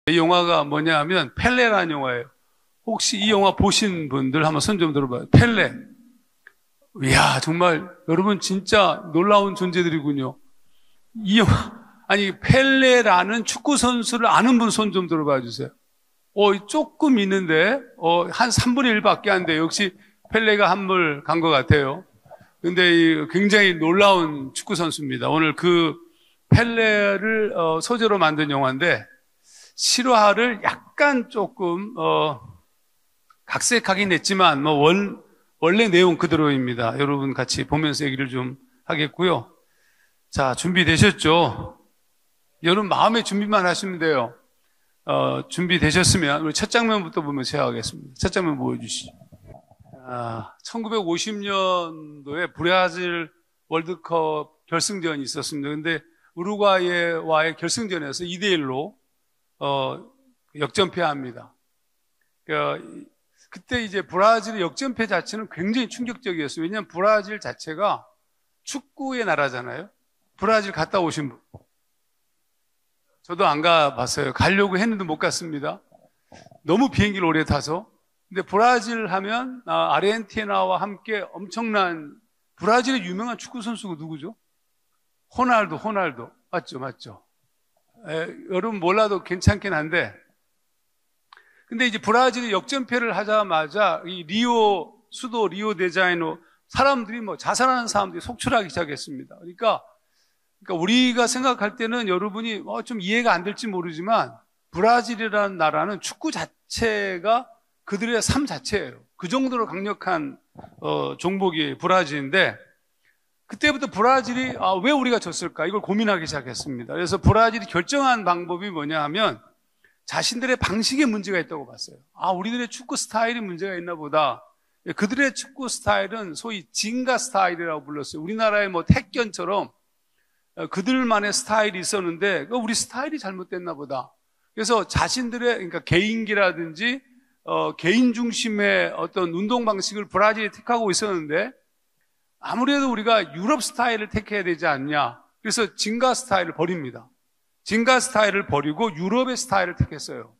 이 영화가 뭐냐 하면 펠레라는 영화예요. 혹시 이 영화 보신 분들 한번 손 좀 들어봐요. 펠레. 이야, 정말 여러분 진짜 놀라운 존재들이군요. 이 영화, 아니 펠레라는 축구 선수를 아는 분 손 좀 들어봐 주세요. 조금 있는데 한 3분의 1밖에 안 돼요. 역시 펠레가 한물 간 것 같아요. 근데 굉장히 놀라운 축구 선수입니다. 오늘 그 펠레를 소재로 만든 영화인데 실화를 약간 조금 각색하긴 했지만 원래 내용 그대로입니다. 여러분 같이 보면서 얘기를 좀 하겠고요. 자, 준비되셨죠? 여러분 마음의 준비만 하시면 돼요. 준비되셨으면 우리 첫 장면부터 보면 시작하겠습니다. 첫 장면 보여주시죠. 1950년도에 브라질 월드컵 결승전이 있었습니다. 근데 우루과이와의 결승전에서 2대1로 역전패합니다. 그때 이제 브라질의 역전패 자체는 굉장히 충격적이었어요. 왜냐하면 브라질 자체가 축구의 나라잖아요. 브라질 갔다 오신 분? 저도 안 가봤어요. 가려고 했는데 못 갔습니다. 너무 비행기를 오래 타서. 근데 브라질 하면 아르헨티나와 함께 엄청난 브라질의 유명한 축구 선수가 누구죠? 호날두. 맞죠? 여러분 몰라도 괜찮긴 한데, 근데 이제 브라질이 역전패를 하자마자 이 수도 리오데자네이루 사람들이 자살하는 사람들이 속출하기 시작했습니다. 그러니까 우리가 생각할 때는 여러분이 좀 이해가 안 될지 모르지만 브라질이라는 나라는 축구 자체가 그들의 삶 자체예요. 그 정도로 강력한 종목이 브라질인데, 그때부터 브라질이 왜 우리가 졌을까 이걸 고민하기 시작했습니다. 그래서 브라질이 결정한 방법이 뭐냐 하면 자신들의 방식에 문제가 있다고 봤어요. 우리들의 축구 스타일이 문제가 있나 보다. 그들의 축구 스타일은 소위 징가 스타일이라고 불렀어요. 우리나라의 택견처럼 그들만의 스타일이 있었는데 우리 스타일이 잘못됐나 보다. 그래서 자신들의 그러니까 개인기라든지 개인 중심의 어떤 운동 방식을 브라질이 택하고 있었는데 아무래도 우리가 유럽 스타일을 택해야 되지 않냐. 그래서 징가 스타일을 버립니다. 징가 스타일을 버리고 유럽의 스타일을 택했어요.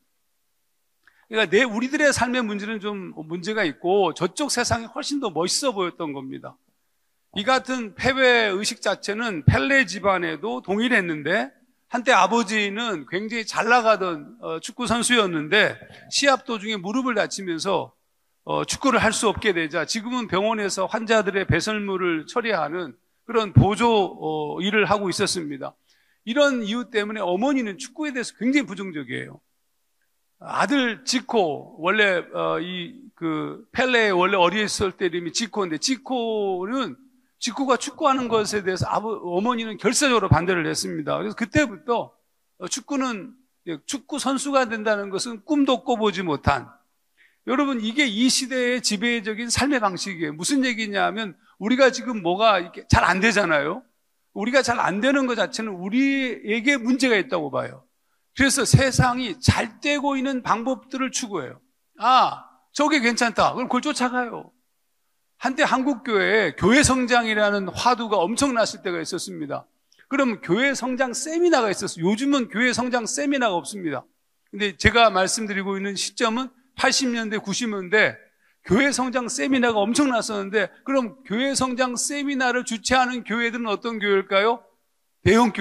그러니까 우리들의 삶의 문제는 좀 문제가 있고 저쪽 세상이 훨씬 더 멋있어 보였던 겁니다. 이 같은 패배 의식 자체는 펠레 집안에도 동일했는데 한때 아버지는 굉장히 잘 나가던 축구 선수였는데 시합 도중에 무릎을 다치면서 축구를 할 수 없게 되자 지금은 병원에서 환자들의 배설물을 처리하는 그런 보조 일을 하고 있었습니다. 이런 이유 때문에 어머니는 축구에 대해서 굉장히 부정적이에요. 아들 지코, 원래 펠레의 원래 어렸을 때 이름이 지코인데 지코가 축구하는 것에 대해서 어머니는 결사적으로 반대를 했습니다. 그래서 그때부터 축구 선수가 된다는 것은 꿈도 꿔보지 못한, 여러분 이게 이 시대의 지배적인 삶의 방식이에요. 무슨 얘기냐면 우리가 지금 뭐가 이렇게 잘 안 되잖아요. 우리가 잘 안 되는 것 자체는 우리에게 문제가 있다고 봐요. 그래서 세상이 잘 되고 있는 방법들을 추구해요. 저게 괜찮다. 그럼 그걸 쫓아가요. 한때 한국교회에 교회 성장이라는 화두가 엄청났을 때가 있었습니다. 그럼 교회 성장 세미나가 있었어요. 요즘은 교회 성장 세미나가 없습니다. 근데 제가 말씀드리고 있는 시점은 80년대, 90년대 교회 성장 세미나가 엄청났었는데, 그럼 교회 성장 세미나를 주최하는 교회들은 어떤 교회일까요? 대형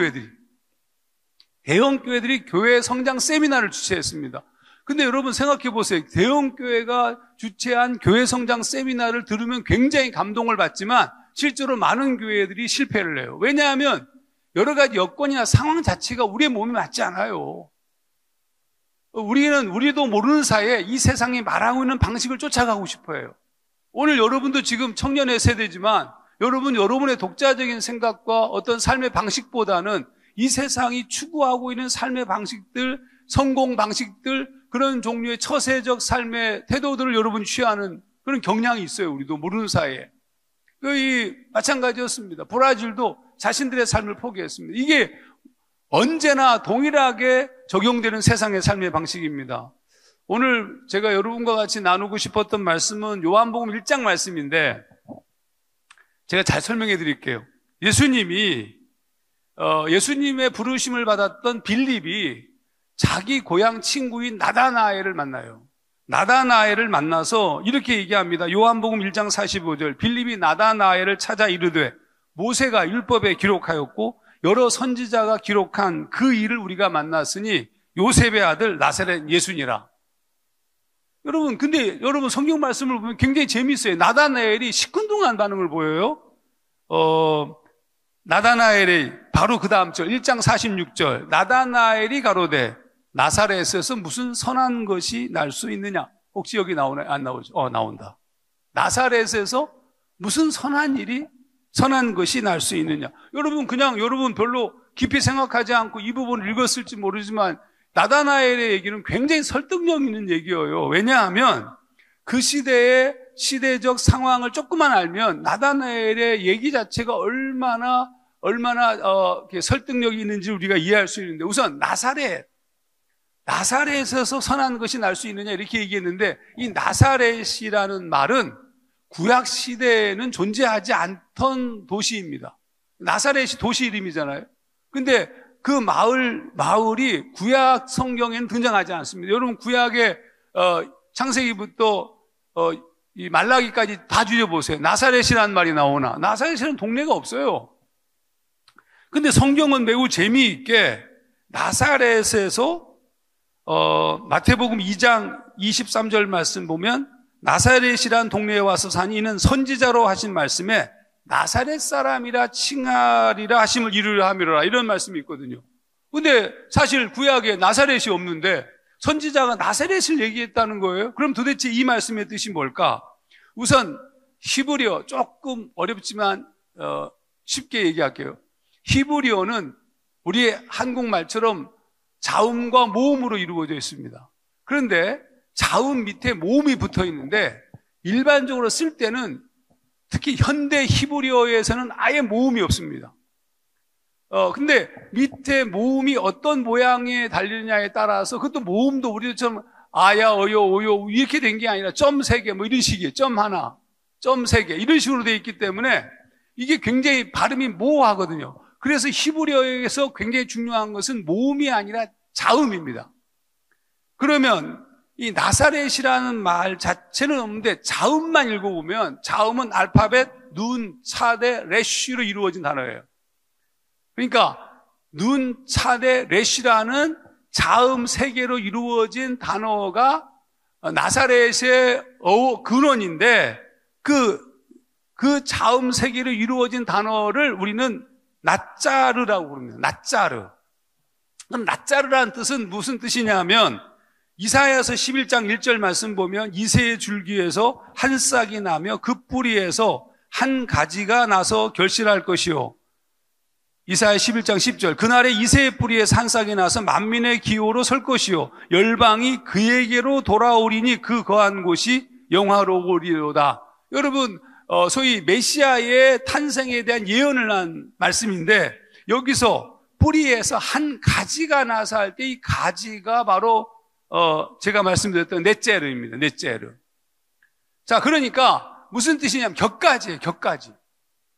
교회들이 교회 성장 세미나를 주최했습니다. 근데 여러분 생각해 보세요. 대형 교회가 주최한 교회 성장 세미나를 들으면 굉장히 감동을 받지만 실제로 많은 교회들이 실패를 해요. 왜냐하면 여러 가지 여건이나 상황 자체가 우리의 몸에 맞지 않아요. 우리도 모르는 사이에 이 세상이 말하고 있는 방식을 쫓아가고 싶어요. 오늘 여러분도 지금 청년의 세대지만 여러분의 독자적인 생각과 어떤 삶의 방식보다는 이 세상이 추구하고 있는 삶의 방식들, 성공 방식들, 그런 종류의 처세적 삶의 태도들을 여러분이 취하는 그런 경향이 있어요. 우리도 모르는 사이에. 마찬가지였습니다. 브라질도 자신들의 삶을 포기했습니다. 이게 언제나 동일하게 적용되는 세상의 삶의 방식입니다. 오늘 제가 여러분과 같이 나누고 싶었던 말씀은 요한복음 1장 말씀인데 제가 잘 설명해 드릴게요. 예수님의 부르심을 받았던 빌립이 자기 고향 친구인 나다나엘을 만나요. 나다나엘을 만나서 이렇게 얘기합니다. 요한복음 1장 45절. 빌립이 나다나엘을 찾아 이르되 모세가 율법에 기록하였고 여러 선지자가 기록한 그 일을 우리가 만났으니 요셉의 아들 나사렛 예수니라. 여러분, 근데 여러분 성경 말씀을 보면 굉장히 재미있어요. 나다나엘이 시큰둥한 반응을 보여요. 나다나엘이 바로 그 다음 절 1장 46절. 나다나엘이 가로되 나사렛에서 무슨 선한 것이 날 수 있느냐? 혹시 여기 나오나요? 안 나오죠? 나온다. 나사렛에서 무슨 선한 것이 날 수 있느냐? 여러분 별로 깊이 생각하지 않고 이 부분을 읽었을지 모르지만 나다나엘의 얘기는 굉장히 설득력 있는 얘기예요. 왜냐하면 그 시대의 시대적 상황을 조금만 알면 나다나엘의 얘기 자체가 얼마나 설득력이 있는지 우리가 이해할 수 있는데, 우선 나사렛에서 선한 것이 날 수 있느냐 이렇게 얘기했는데, 이 나사렛이라는 말은 구약 시대에는 존재하지 않던 도시입니다. 나사렛이 도시 이름이잖아요. 근데 그 마을이 구약 성경에는 등장하지 않습니다. 여러분 구약의 창세기부터 이 말라기까지 다 뒤져보세요. 나사렛이라는 말이 나오나? 나사렛이라는 동네가 없어요. 근데 성경은 매우 재미있게 나사렛에서 마태복음 2장 23절 말씀 보면 나사렛이란 동네에 와서 산 이는 선지자로 하신 말씀에 나사렛 사람이라 칭하리라 하심을 이루려 함이라, 이런 말씀이 있거든요. 근데 사실 구약에 나사렛이 없는데 선지자가 나사렛을 얘기했다는 거예요. 그럼 도대체 이 말씀의 뜻이 뭘까? 우선 히브리어, 조금 어렵지만 쉽게 얘기할게요. 히브리어는 우리의 한국말처럼 자음과 모음으로 이루어져 있습니다. 그런데 자음 밑에 모음이 붙어 있는데 일반적으로 쓸 때는, 특히 현대 히브리어에서는 아예 모음이 없습니다. 근데 밑에 모음이 어떤 모양에 달리느냐에 따라서, 그것도 모음도 우리처럼 아야, 어요, 오요 이렇게 된 게 아니라 점 3개 뭐 이런 식이에요. 점 하나, 점 3개 이런 식으로 되어 있기 때문에 이게 굉장히 발음이 모호하거든요. 그래서 히브리어에서 굉장히 중요한 것은 모음이 아니라 자음입니다. 그러면 이 나사렛이라는 말 자체는 없는데 자음만 읽어보면, 자음은 알파벳 눈, 차대, 레쉬로 이루어진 단어예요. 그러니까 눈, 차대, 레쉬라는 자음 3개로 이루어진 단어가 나사렛의 근원인데, 그 자음 3개로 이루어진 단어를 우리는 낫자르라고 부릅니다. 낫자르. 그럼 낫자르라는 뜻은 무슨 뜻이냐면, 이사야서 11장 1절 말씀 보면 이새의 줄기에서 한 싹이 나며 그 뿌리에서 한 가지가 나서 결실할 것이요. 이사야 11장 10절. 그날에 이새의 뿌리에서 한 싹이 나서 만민의 기호로 설 것이요. 열방이 그에게로 돌아오리니 그 거한 곳이 영화로우리로다. 여러분, 소위 메시아의 탄생에 대한 예언을 한 말씀인데, 여기서 뿌리에서 한 가지가 나서 할 때 이 가지가 바로 제가 말씀드렸던 넷제르입니다. 넷제르. 자, 그러니까 무슨 뜻이냐면 격가지예요. 격가지.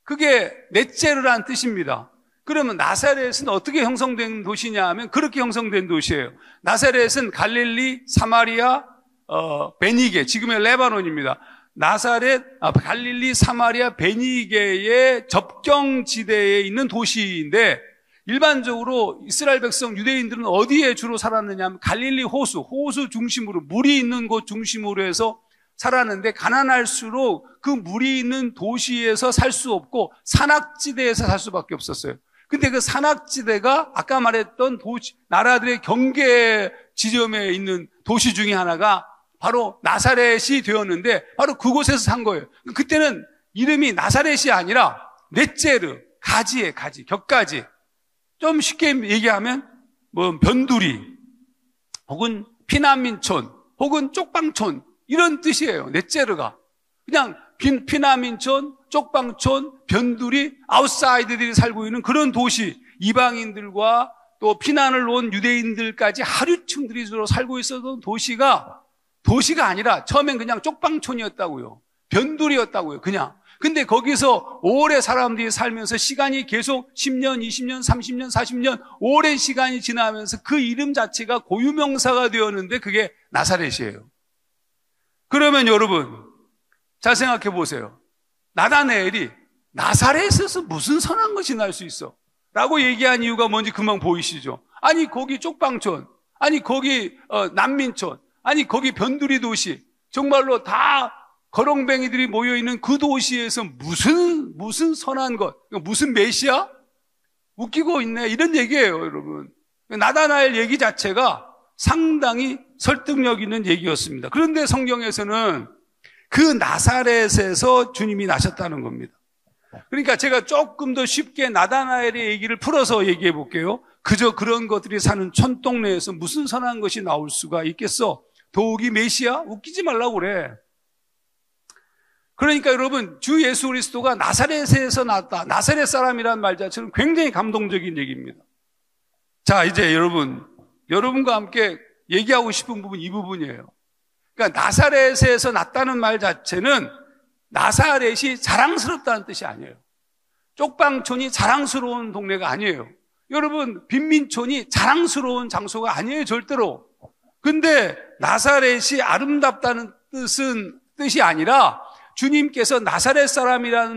그게 넷제르라는 뜻입니다. 그러면 나사렛은 어떻게 형성된 도시냐 하면 그렇게 형성된 도시예요. 나사렛은 갈릴리, 사마리아, 베니게, 지금의 레바논입니다. 나사렛, 갈릴리, 사마리아, 베니게의 접경지대에 있는 도시인데, 일반적으로 이스라엘 백성 유대인들은 어디에 주로 살았느냐 하면 갈릴리 호수 중심으로, 물이 있는 곳 중심으로 해서 살았는데, 가난할수록 그 물이 있는 도시에서 살 수 없고 산악지대에서 살 수밖에 없었어요. 근데 그 산악지대가 아까 말했던 나라들의 경계 지점에 있는 도시 중에 하나가 바로 나사렛이 되었는데, 바로 그곳에서 산 거예요. 그때는 이름이 나사렛이 아니라 넷제르, 가지에 가지, 격가지. 좀 쉽게 얘기하면 뭐 변두리 혹은 피난민촌 혹은 쪽방촌 이런 뜻이에요. 넷제르가 그냥 피난민촌, 쪽방촌, 변두리, 아웃사이드들이 살고 있는 그런 도시, 이방인들과 또 피난을 온 유대인들까지 하류층들이 주로 살고 있었던 도시가 아니라 처음엔 그냥 쪽방촌이었다고요. 변두리였다고요. 그냥. 근데 거기서 오래 사람들이 살면서 시간이 계속 10년, 20년, 30년, 40년 오랜 시간이 지나면서 그 이름 자체가 고유명사가 되었는데 그게 나사렛이에요. 그러면 여러분 잘 생각해 보세요. 나다나엘이 나사렛에서 무슨 선한 것이 날 수 있어? 라고 얘기한 이유가 뭔지 금방 보이시죠? 아니 거기 쪽방촌, 아니 거기 난민촌, 아니 거기 변두리 도시, 정말로 다 거렁뱅이들이 모여있는 그 도시에서 무슨 선한 것, 무슨 메시아? 웃기고 있네, 이런 얘기예요, 여러분. 나다나엘 얘기 자체가 상당히 설득력 있는 얘기였습니다. 그런데 성경에서는 그 나사렛에서 주님이 나셨다는 겁니다. 그러니까 제가 조금 더 쉽게 나다나엘의 얘기를 풀어서 얘기해 볼게요. 그저 그런 것들이 사는 촌동네에서 무슨 선한 것이 나올 수가 있겠어? 도우기 메시아? 웃기지 말라고 그래. 그러니까 여러분, 주 예수 그리스도가 나사렛에서 나왔다, 나사렛 사람이라는 말 자체는 굉장히 감동적인 얘기입니다. 자, 이제 여러분과 함께 얘기하고 싶은 부분, 이 부분이에요. 그러니까 나사렛에서 났다는 말 자체는 나사렛이 자랑스럽다는 뜻이 아니에요. 쪽방촌이 자랑스러운 동네가 아니에요. 여러분, 빈민촌이 자랑스러운 장소가 아니에요, 절대로. 근데 나사렛이 아름답다는 뜻이 아니라 주님께서 나사렛 사람이라는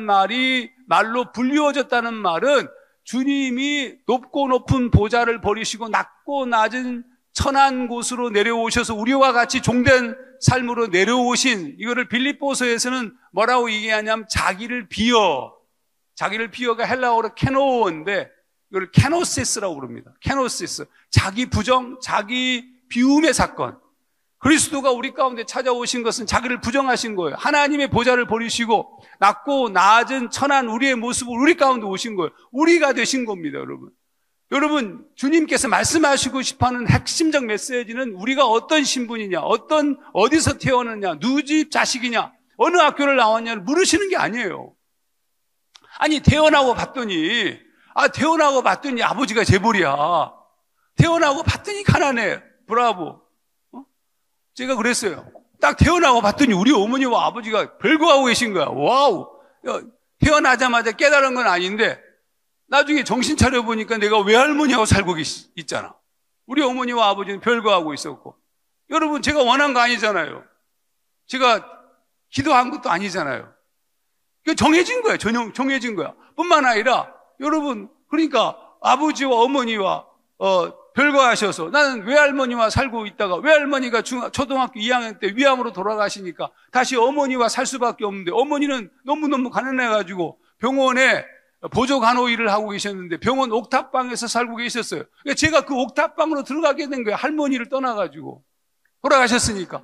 말로 불리워졌다는 말은 주님이 높고 높은 보좌를 버리시고 낮고 낮은 천한 곳으로 내려오셔서 우리와 같이 종된 삶으로 내려오신, 이거를 빌립보서에서는 뭐라고 얘기하냐면 자기를 비어가 헬라어로 케노인데 이걸 케노시스라고 부릅니다. 케노시스. 자기 부정, 자기 비움의 사건. 그리스도가 우리 가운데 찾아오신 것은 자기를 부정하신 거예요. 하나님의 보좌를 버리시고 낮고 낮은 천한 우리의 모습을 우리 가운데 오신 거예요. 우리가 되신 겁니다, 여러분. 여러분, 주님께서 말씀하시고 싶어하는 핵심적 메시지는 우리가 어떤 신분이냐, 어디서 태어났냐, 누구 집 자식이냐, 어느 학교를 나왔냐를 물으시는 게 아니에요. 아니, 태어나고 봤더니 아버지가 재벌이야. 태어나고 봤더니 가난해. 브라보. 제가 그랬어요. 딱 태어나고 봤더니 우리 어머니와 아버지가 별거하고 계신 거야. 와우. 태어나자마자 깨달은 건 아닌데 나중에 정신 차려보니까 내가 외할머니하고 살고 있잖아. 우리 어머니와 아버지는 별거하고 있었고. 여러분, 제가 원한 거 아니잖아요. 제가 기도한 것도 아니잖아요. 이거 정해진 거야. 정해진 거야. 뿐만 아니라 여러분, 그러니까 아버지와 어머니와 별거하셔서 나는 외할머니와 살고 있다가 외할머니가 초등학교 2학년 때 위암으로 돌아가시니까 다시 어머니와 살 수밖에 없는데 어머니는 너무너무 가난해가지고 병원에 보조간호 일을 하고 계셨는데 병원 옥탑방에서 살고 계셨어요. 그러니까 제가 그 옥탑방으로 들어가게 된 거예요. 할머니를 떠나가지고 돌아가셨으니까.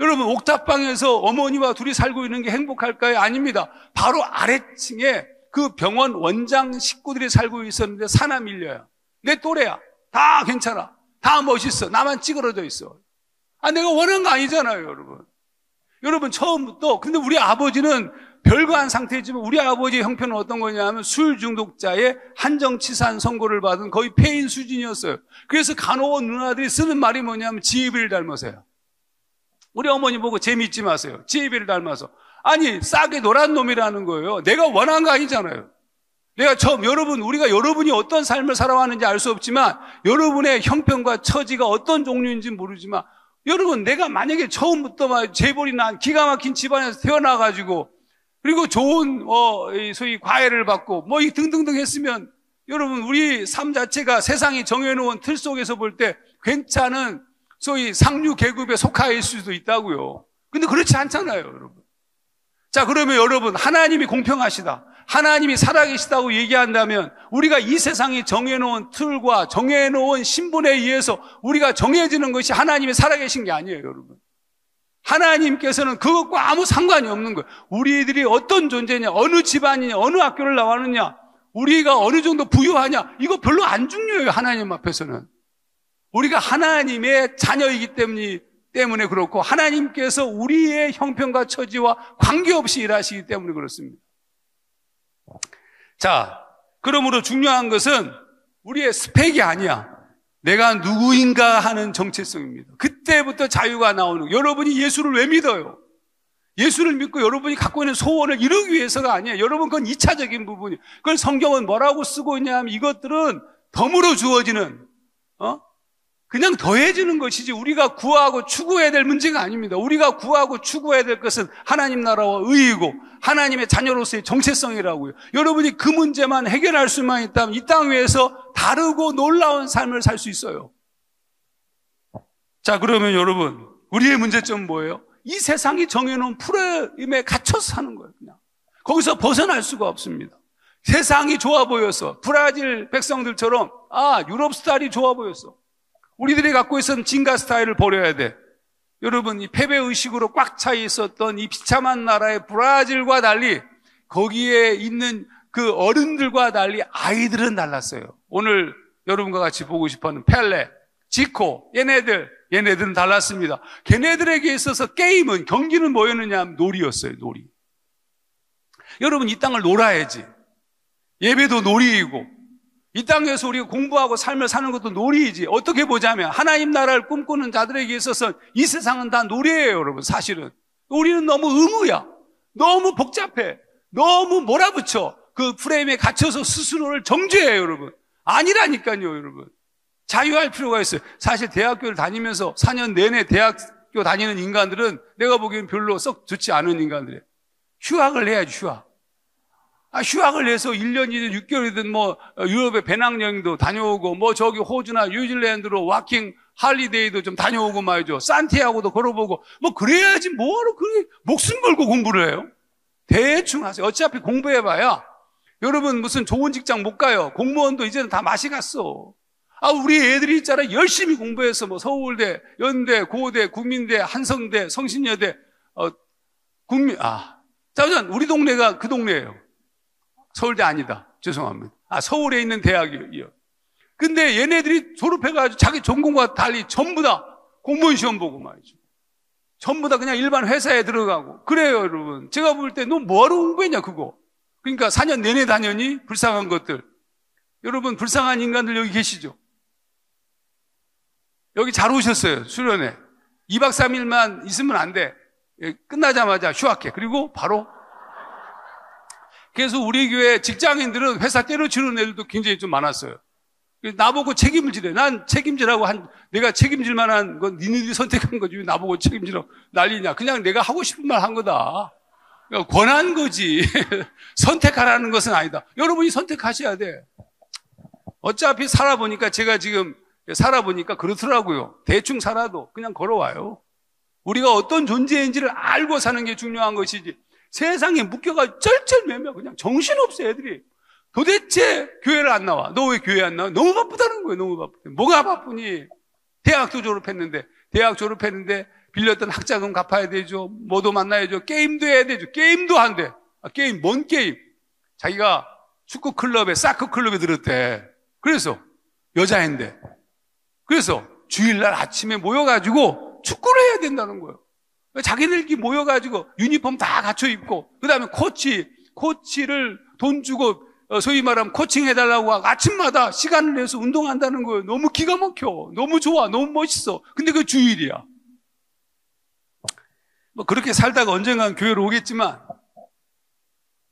여러분, 옥탑방에서 어머니와 둘이 살고 있는 게 행복할까요? 아닙니다. 바로 아래층에 그 병원 원장 식구들이 살고 있었는데 사나 밀려요. 내 또래야. 다 괜찮아. 다 멋있어. 나만 찌그러져 있어. 내가 원한 거 아니잖아요, 여러분. 여러분, 처음부터. 근데 우리 아버지는 별거한 상태지만 우리 아버지의 형편은 어떤 거냐면 술 중독자의 한정치산 선고를 받은 거의 폐인 수준이었어요. 그래서 간호원 누나들이 쓰는 말이 뭐냐면 지혜비를 닮아서요. 우리 어머니 보고 재미있지 마세요. 지혜비를 닮아서. 아니, 싸게 노란 놈이라는 거예요. 내가 원한 거 아니잖아요. 내가 우리가 여러분이 어떤 삶을 살아왔는지 알 수 없지만 여러분의 형편과 처지가 어떤 종류인지 모르지만 여러분, 내가 만약에 처음부터 재벌이 난 기가 막힌 집안에서 태어나가지고 그리고 좋은 소위 과외를 받고 이 등등등 했으면 여러분, 우리 삶 자체가 세상이 정해놓은 틀 속에서 볼 때 괜찮은 소위 상류 계급에 속하일 수도 있다고요. 근데 그렇지 않잖아요, 여러분. 자, 그러면 여러분, 하나님이 공평하시다, 하나님이 살아계시다고 얘기한다면 우리가 이 세상이 정해놓은 틀과 정해놓은 신분에 의해서 우리가 정해지는 것이 하나님이 살아계신 게 아니에요, 여러분. 하나님께서는 그것과 아무 상관이 없는 거예요. 우리들이 어떤 존재냐, 어느 집안이냐, 어느 학교를 나왔느냐, 우리가 어느 정도 부유하냐, 이거 별로 안 중요해요, 하나님 앞에서는. 우리가 하나님의 자녀이기 때문에 그렇고 하나님께서 우리의 형편과 처지와 관계없이 일하시기 때문에 그렇습니다. 자, 그러므로 중요한 것은 우리의 스펙이 아니야. 내가 누구인가 하는 정체성입니다. 그때부터 자유가 나오는 거예요. 여러분이 예수를 왜 믿어요? 예수를 믿고 여러분이 갖고 있는 소원을 이루기 위해서가 아니에요. 여러분, 그건 2차적인 부분이에요. 그걸 성경은 뭐라고 쓰고 있냐 하면 이것들은 덤으로 주어지는, 그냥 더해지는 것이지 우리가 구하고 추구해야 될 문제가 아닙니다. 우리가 구하고 추구해야 될 것은 하나님 나라와 의이고 하나님의 자녀로서의 정체성이라고요. 여러분이 그 문제만 해결할 수만 있다면 이 땅 위에서 다르고 놀라운 삶을 살 수 있어요. 자, 그러면 여러분, 우리의 문제점은 뭐예요? 이 세상이 정해놓은 프레임에 갇혀서 사는 거예요. 그냥 거기서 벗어날 수가 없습니다. 세상이 좋아 보여서 브라질 백성들처럼 유럽 스타일이 좋아 보였어. 우리들이 갖고 있었던 진가 스타일을 버려야 돼. 여러분, 이 패배의식으로 꽉 차 있었던 이 비참한 나라의 브라질과 달리 거기에 있는 그 어른들과 달리 아이들은 달랐어요. 오늘 여러분과 같이 보고 싶어하는 펠레, 지코, 얘네들은 달랐습니다. 걔네들에게 있어서 게임은, 경기는 뭐였느냐 하면 놀이였어요. 놀이. 여러분, 이 땅을 놀아야지. 예배도 놀이이고 이 땅에서 우리가 공부하고 삶을 사는 것도 놀이이지. 어떻게 보자면 하나님 나라를 꿈꾸는 자들에게 있어서 이 세상은 다 놀이예요. 여러분, 사실은 우리는 너무 의무야. 너무 복잡해. 너무 몰아붙여. 그 프레임에 갇혀서 스스로를 정죄해요. 여러분, 아니라니까요. 여러분, 자유할 필요가 있어요. 사실 대학교를 다니면서 4년 내내 대학교 다니는 인간들은 내가 보기엔 별로 썩 좋지 않은 인간들이에요. 휴학을 해야지. 휴학을 해서 1년이든 6개월이든 뭐 유럽의 배낭여행도 다녀오고 뭐 저기 호주나 뉴질랜드로 와킹 할리데이도 좀 다녀오고 말이죠. 산티아고도 걸어보고 뭐 그래야지. 뭐하러 그렇게 목숨 걸고 공부를 해요? 대충 하세요. 어차피 공부해봐야 여러분 무슨 좋은 직장 못 가요. 공무원도 이제는 다 맛이 갔어. 우리 애들이 있잖아. 열심히 공부해서 뭐 서울대, 연대, 고대, 국민대, 한성대, 성신여대, 자, 우리 동네가 그 동네예요. 서울대 아니다. 죄송합니다. 서울에 있는 대학이요. 근데 얘네들이 졸업해가지고 자기 전공과 달리 전부 다 공무원 시험 보고 말이죠. 전부 다 그냥 일반 회사에 들어가고. 그래요, 여러분. 제가 볼 때 너 뭐하러 공부했냐, 그거. 그러니까 4년 내내 다녔니? 불쌍한 것들. 여러분, 불쌍한 인간들 여기 계시죠? 여기 잘 오셨어요, 수련회. 2박 3일만 있으면 안 돼. 끝나자마자 휴학해. 그리고 바로. 그래서 우리 교회 직장인들은 회사 때려치는 애들도 굉장히 좀 많았어요. 나보고 책임을 지래. 난 책임지라고 내가 책임질 만한 건 니네들이 선택한 거지. 왜 나보고 책임지라고 난리냐. 그냥 내가 하고 싶은 말 한 거다. 그러니까 권한 거지. 선택하라는 것은 아니다. 여러분이 선택하셔야 돼. 어차피 살아보니까 제가 지금 살아보니까 그렇더라고요. 대충 살아도 그냥 걸어와요. 우리가 어떤 존재인지를 알고 사는 게 중요한 것이지. 세상에 묶여가 쩔쩔매며 그냥 정신없어 애들이. 도대체 교회를 안 나와. 너 왜 교회 안 나와? 너무 바쁘다는 거예요. 너무 바쁘대. 뭐가 바쁘니? 대학도 졸업했는데 대학 졸업했는데 빌렸던 학자금 갚아야 되죠. 뭐도 만나야죠. 게임도 해야 되죠. 게임도 한대. 게임, 뭔 게임? 자기가 축구 클럽에, 사커 클럽에 들었대. 그래서 여자인데. 그래서 주일날 아침에 모여가지고 축구를 해야 된다는 거예요. 자기들끼리 모여가지고 유니폼 다 갖춰 입고, 그 다음에 코치를 돈 주고, 소위 말하면 코칭 해달라고 하고 아침마다 시간을 내서 운동한다는 거예요. 너무 기가 막혀. 너무 좋아. 너무 멋있어. 근데 그게 주일이야. 뭐 그렇게 살다가 언젠간 교회로 오겠지만,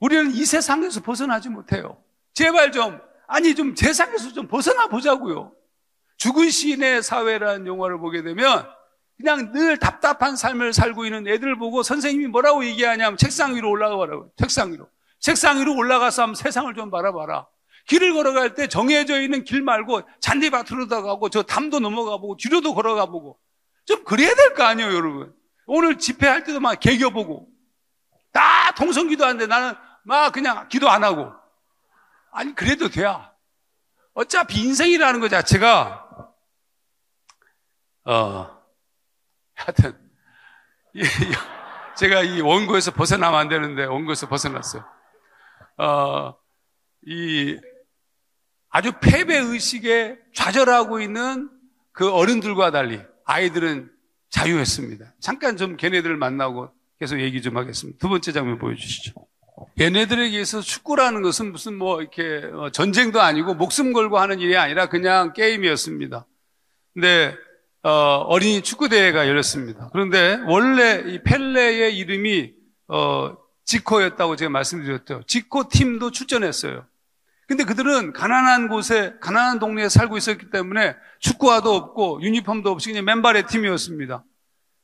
우리는 이 세상에서 벗어나지 못해요. 제발 좀 세상에서 좀 벗어나 보자고요. 죽은 시인의 사회라는 영화를 보게 되면 그냥 늘 답답한 삶을 살고 있는 애들 보고 선생님이 뭐라고 얘기하냐면 책상 위로 올라가라고. 책상 위로 올라가서 한번 세상을 좀 바라봐라. 길을 걸어갈 때 정해져 있는 길 말고 잔디밭으로 가고 저 담도 넘어가 보고 뒤로도 걸어가 보고 좀 그래야 될 거 아니에요, 여러분. 오늘 집회할 때도 막 개겨보고 다 통성기도 하는데 나는 막 그냥 기도 안 하고. 아니, 그래도 돼야. 어차피 인생이라는 것 자체가 하여튼 제가 이 원고에서 벗어나면 안 되는데 원고에서 벗어났어요. 이 아주 패배의식에 좌절하고 있는 그 어른들과 달리 아이들은 자유했습니다. 잠깐 좀 걔네들을 만나고 계속 얘기 좀 하겠습니다. 두 번째 장면 보여주시죠. 얘네들에게 있어서 축구라는 것은 무슨 뭐 이렇게 전쟁도 아니고 목숨 걸고 하는 일이 아니라 그냥 게임이었습니다. 근데 어린이 축구대회가 열렸습니다. 그런데 원래 이 펠레의 이름이 지코였다고 제가 말씀드렸죠. 지코 팀도 출전했어요. 근데 그들은 가난한 곳에, 가난한 동네에 살고 있었기 때문에 축구화도 없고 유니폼도 없이 그냥 맨발의 팀이었습니다.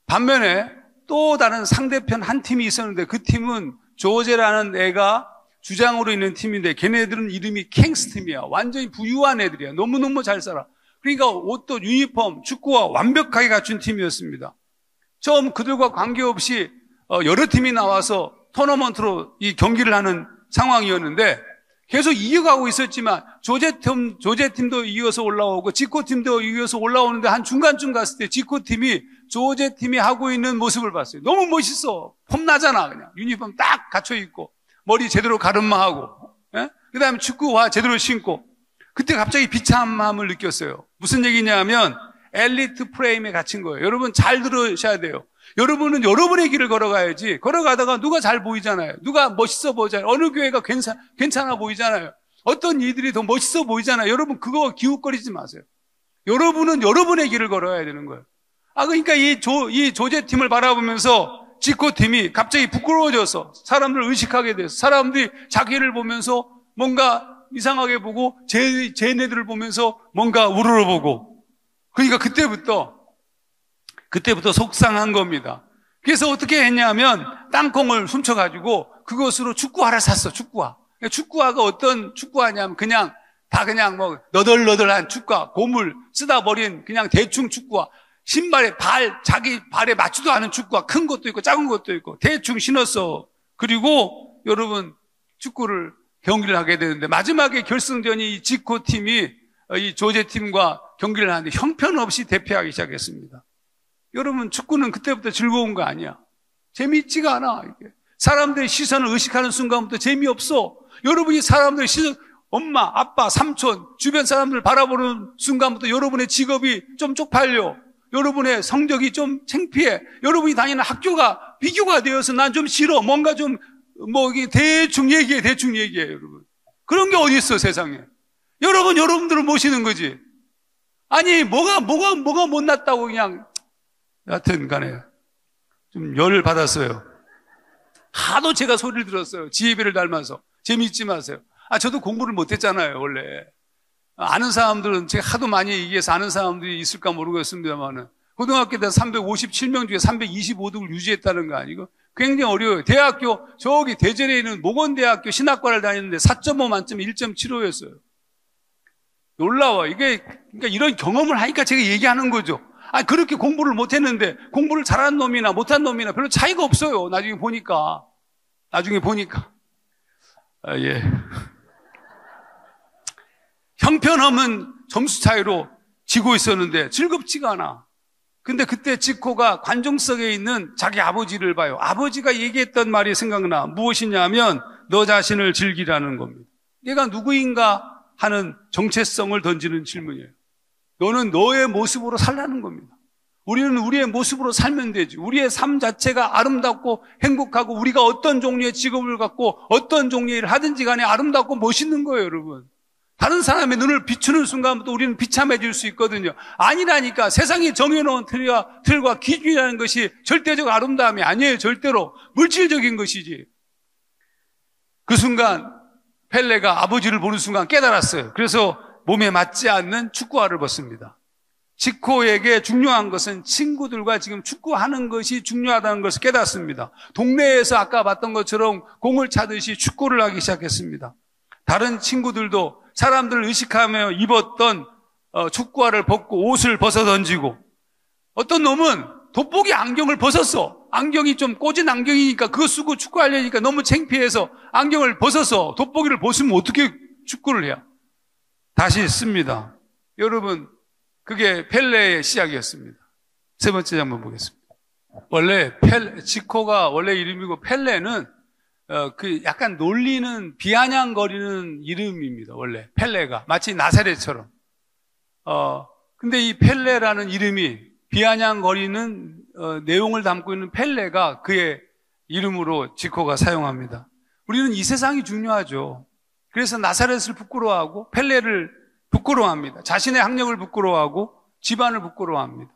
반면에 또 다른 상대편 한 팀이 있었는데 그 팀은 조제라는 애가 주장으로 있는 팀인데 걔네들은 이름이 캥스 팀이야. 완전히 부유한 애들이야. 너무너무 잘 살아. 그러니까 옷도 유니폼, 축구화 완벽하게 갖춘 팀이었습니다. 처음 그들과 관계없이 여러 팀이 나와서 토너먼트로 이 경기를 하는 상황이었는데 계속 이어가고 있었지만 조제팀도 이어서 올라오고 지코팀도 이어서 올라오는데 한 중간쯤 갔을 때 지코팀이 조제팀이 하고 있는 모습을 봤어요. 너무 멋있어. 폼나잖아. 그냥 유니폼 딱 갖춰있고 머리 제대로 가르마하고 그 다음에 축구화 제대로 신고 그때 갑자기 비참함을 느꼈어요. 무슨 얘기냐면 엘리트 프레임에 갇힌 거예요. 여러분 잘 들으셔야 돼요. 여러분은 여러분의 길을 걸어가야지. 걸어가다가 누가 잘 보이잖아요. 누가 멋있어 보이잖아요. 어느 교회가 괜찮아 보이잖아요. 어떤 이들이 더 멋있어 보이잖아요. 여러분 그거 기웃거리지 마세요. 여러분은 여러분의 길을 걸어야 되는 거예요. 그러니까 이 조제팀을 바라보면서 지코팀이 갑자기 부끄러워져서 사람들을 의식하게 돼서 사람들이 자기를 보면서 뭔가 이상하게 보고 쟤네들을 보면서 뭔가 우러러보고 그러니까 그때부터 속상한 겁니다. 그래서 어떻게 했냐면 땅콩을 훔쳐가지고 그것으로 축구화를 샀어. 축구화가 어떤 축구화냐면 그냥 뭐 너덜너덜한 축구화, 고물 쓰다 버린 그냥 대충 축구화, 신발에 자기 발에 맞지도 않은 축구화, 큰 것도 있고 작은 것도 있고 대충 신었어. 그리고 여러분 경기를 하게 되는데 마지막에 결승전이 이 지코팀이 이 조제팀과 경기를 하는데 형편없이 대패하기 시작했습니다. 여러분 축구는 그때부터 즐거운 거 아니야. 재미있지가 않아. 이게. 사람들의 시선을 의식하는 순간부터 재미없어. 여러분이 사람들의 시선, 엄마, 아빠, 삼촌, 주변 사람들을 바라보는 순간부터 여러분의 직업이 좀 쪽팔려. 여러분의 성적이 좀 창피해. 여러분이 다니는 학교가 비교가 되어서 난 좀 싫어. 뭔가 좀 이게 대충 얘기해, 여러분. 그런 게 어디 있어, 세상에. 여러분들을 모시는 거지. 아니, 뭐가 못났다고 그냥. 여하튼 간에 좀 열을 받았어요. 하도 제가 소리를 들었어요. 지혜배를 닮아서. 재미있지 마세요. 저도 공부를 못했잖아요, 원래. 아는 사람들은 제가 하도 많이 얘기해서 아는 사람들이 있을까 모르겠습니다만은 고등학교 때 357명 중에 325등을 유지했다는 거 아니고 굉장히 어려워요. 대학교 저기 대전에 있는 모건대학교 신학과를 다녔는데 4.5 만점에 1.75였어요. 놀라워. 그러니까 이런 경험을 하니까 제가 얘기하는 거죠. 그렇게 공부를 못했는데 공부를 잘한 놈이나 못한 놈이나 별로 차이가 없어요. 나중에 보니까. 예. 형편없는 점수 차이로 지고 있었는데 즐겁지가 않아. 근데 그때 지코가 관중석에 있는 자기 아버지를 봐요. 아버지가 얘기했던 말이 생각나. 무엇이냐면 너 자신을 즐기라는 겁니다. 얘가 누구인가 하는 정체성을 던지는 질문이에요. 너는 너의 모습으로 살라는 겁니다. 우리는 우리의 모습으로 살면 되지. 우리의 삶 자체가 아름답고 행복하고 우리가 어떤 종류의 직업을 갖고 어떤 종류의 일을 하든지 간에 아름답고 멋있는 거예요, 여러분. 다른 사람의 눈을 비추는 순간부터 우리는 비참해질 수 있거든요. 아니라니까. 세상이 정해놓은 틀과 기준이라는 것이 절대적 아름다움이 아니에요. 절대로 물질적인 것이지. 그 순간 펠레가 아버지를 보는 순간 깨달았어요. 그래서 몸에 맞지 않는 축구화를 벗습니다. 지코에게 중요한 것은 친구들과 지금 축구하는 것이 중요하다는 것을 깨닫습니다. 동네에서 아까 봤던 것처럼 공을 차듯이 축구를 하기 시작했습니다. 다른 친구들도 사람들을 의식하며 입었던 축구화를 벗고 옷을 벗어 던지고 어떤 놈은 돋보기 안경을 벗었어. 안경이 좀 꽂은 안경이니까 그거 쓰고 축구하려니까 너무 창피해서 안경을 벗어서 돋보기를 벗으면 어떻게 축구를 해요? 다시 씁니다. 여러분, 그게 펠레의 시작이었습니다. 세 번째 장면 보겠습니다. 원래 지코가 원래 이름이고 펠레는 약간 놀리는 비아냥거리는 이름입니다. 원래 펠레가 마치 나사렛처럼. 근데 이 펠레라는 이름이 비아냥거리는 내용을 담고 있는 펠레가 그의 이름으로 지코가 사용합니다. 우리는 이 세상이 중요하죠. 그래서 나사렛을 부끄러워하고 펠레를 부끄러워합니다. 자신의 학력을 부끄러워하고 집안을 부끄러워합니다.